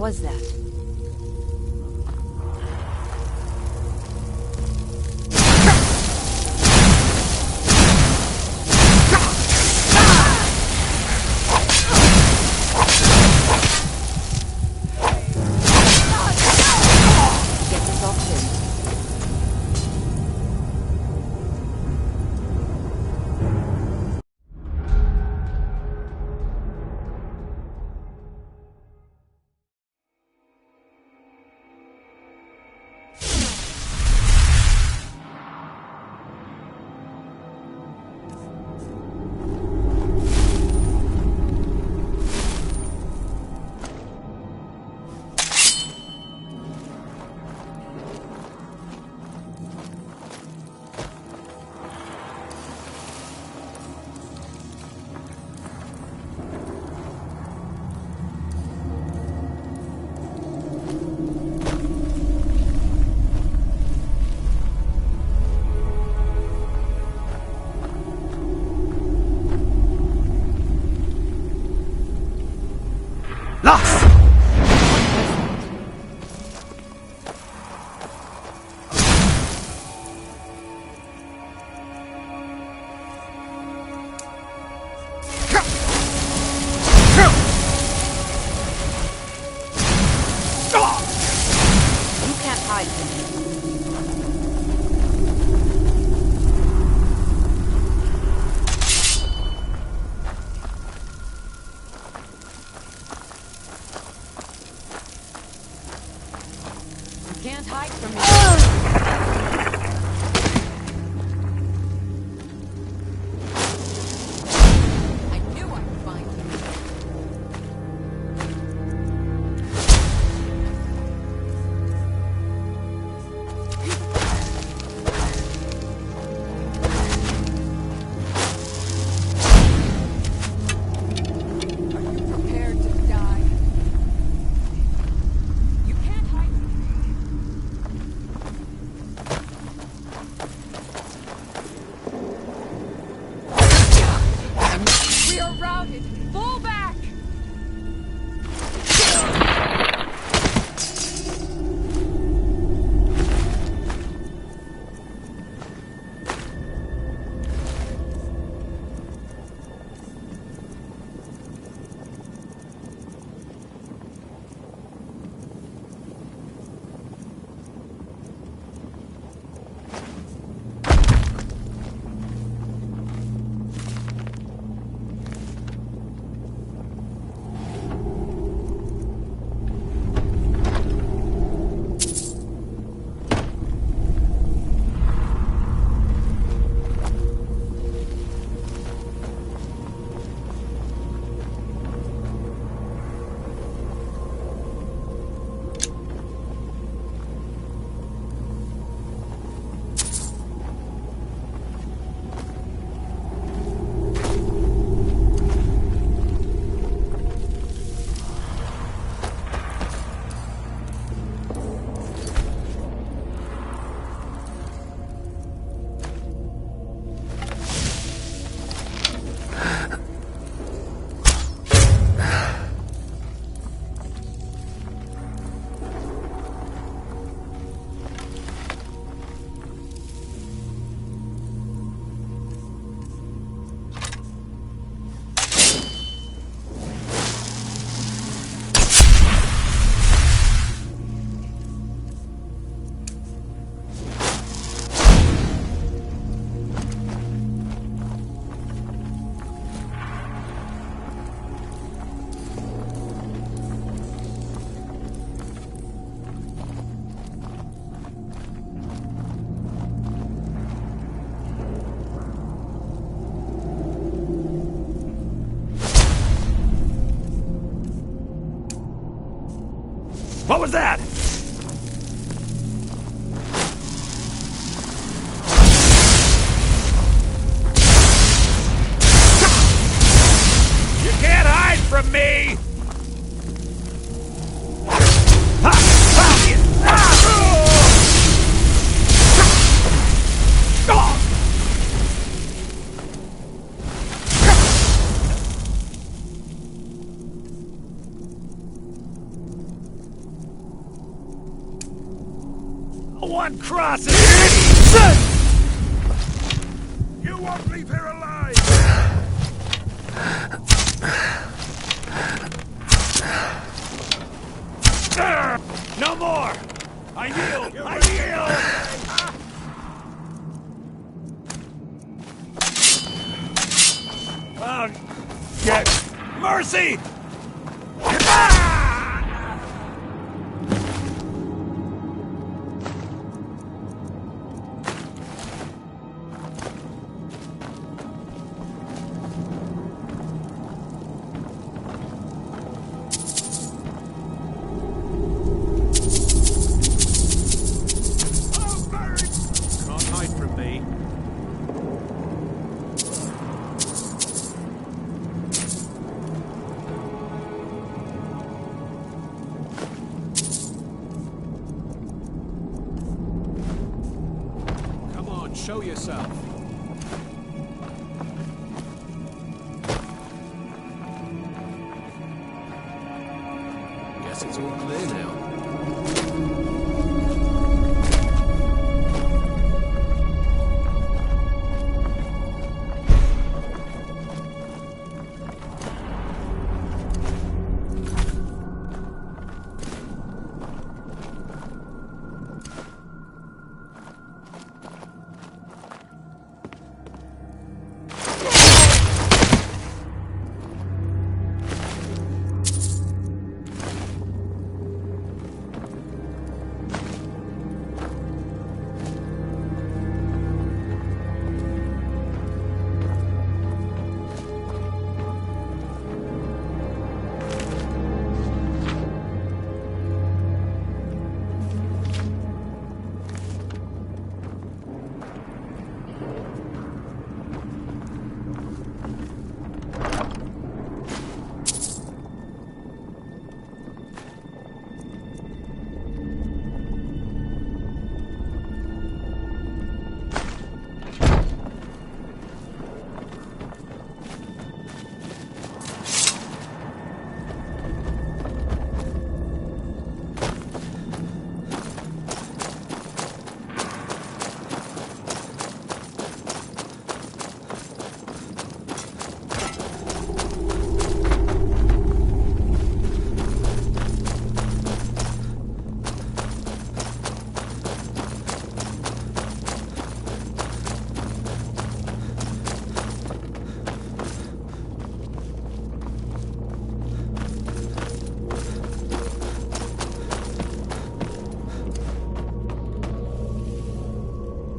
was that? Get this off soon. Can't hide from me. I knew I would find Are you prepared to die? You can't hide from me. We are routed! Fall back! What was that? You can't hide from me! crosses! You won't leave here alive! No more! I yield! I yield! Oh, get mercy! Show yourself. Guess it's all clear now.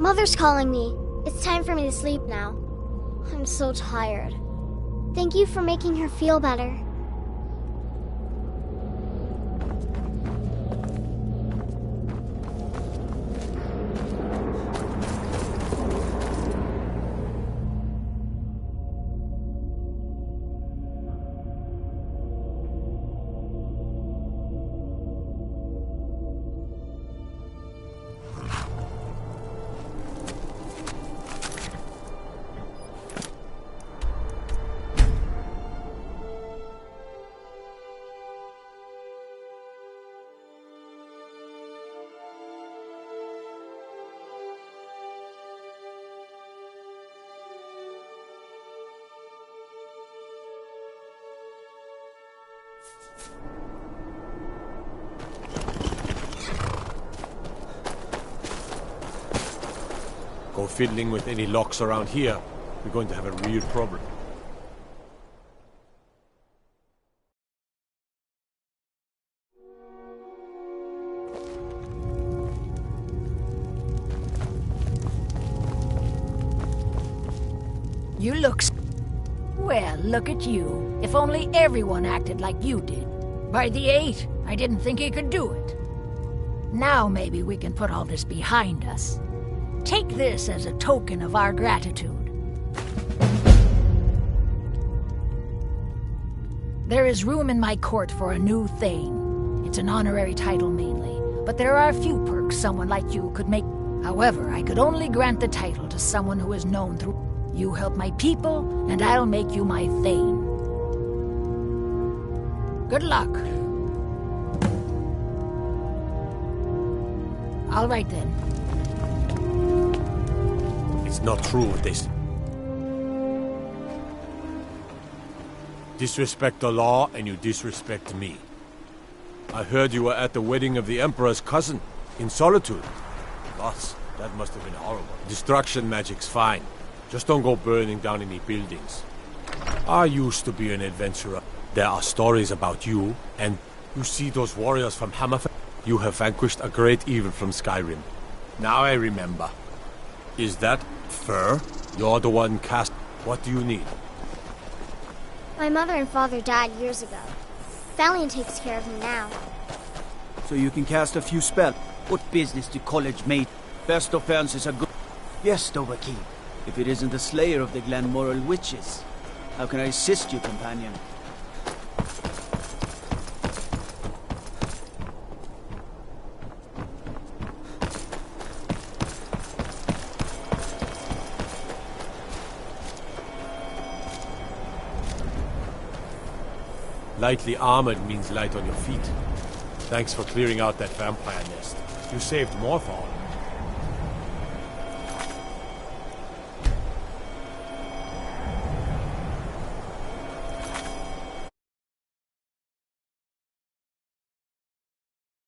Mother's calling me. It's time for me to sleep now. I'm so tired. Thank you for making her feel better. Go fiddling with any locks around here. We're going to have a real problem. You look... Well, look at you. If only everyone acted like you did. By the 8, I didn't think he could do it. Now maybe we can put all this behind us. Take this as a token of our gratitude. There is room in my court for a new thane. It's an honorary title mainly, but there are a few perks someone like you could make. However, I could only grant the title to someone who is known through... You help my people, and I'll make you my thane. Good luck. All right then. It's not true what they say. Disrespect the law, and you disrespect me. I heard you were at the wedding of the Emperor's cousin, in Solitude. Gods, that must have been horrible. Destruction magic's fine. Just don't go burning down any buildings. I used to be an adventurer. There are stories about you, and you see those warriors from Hammerfell? You have vanquished a great evil from Skyrim. Now I remember. Is that Fur? You're the one cast. What do you need? My mother and father died years ago. Valiant takes care of me now. So you can cast a few spells. What business do college mate? Best offense is a good... Yes, Dovahkiin. If it isn't the slayer of the Glenmoral witches. How can I assist you, companion? Lightly armored means light on your feet. Thanks for clearing out that vampire nest. You saved Morthal.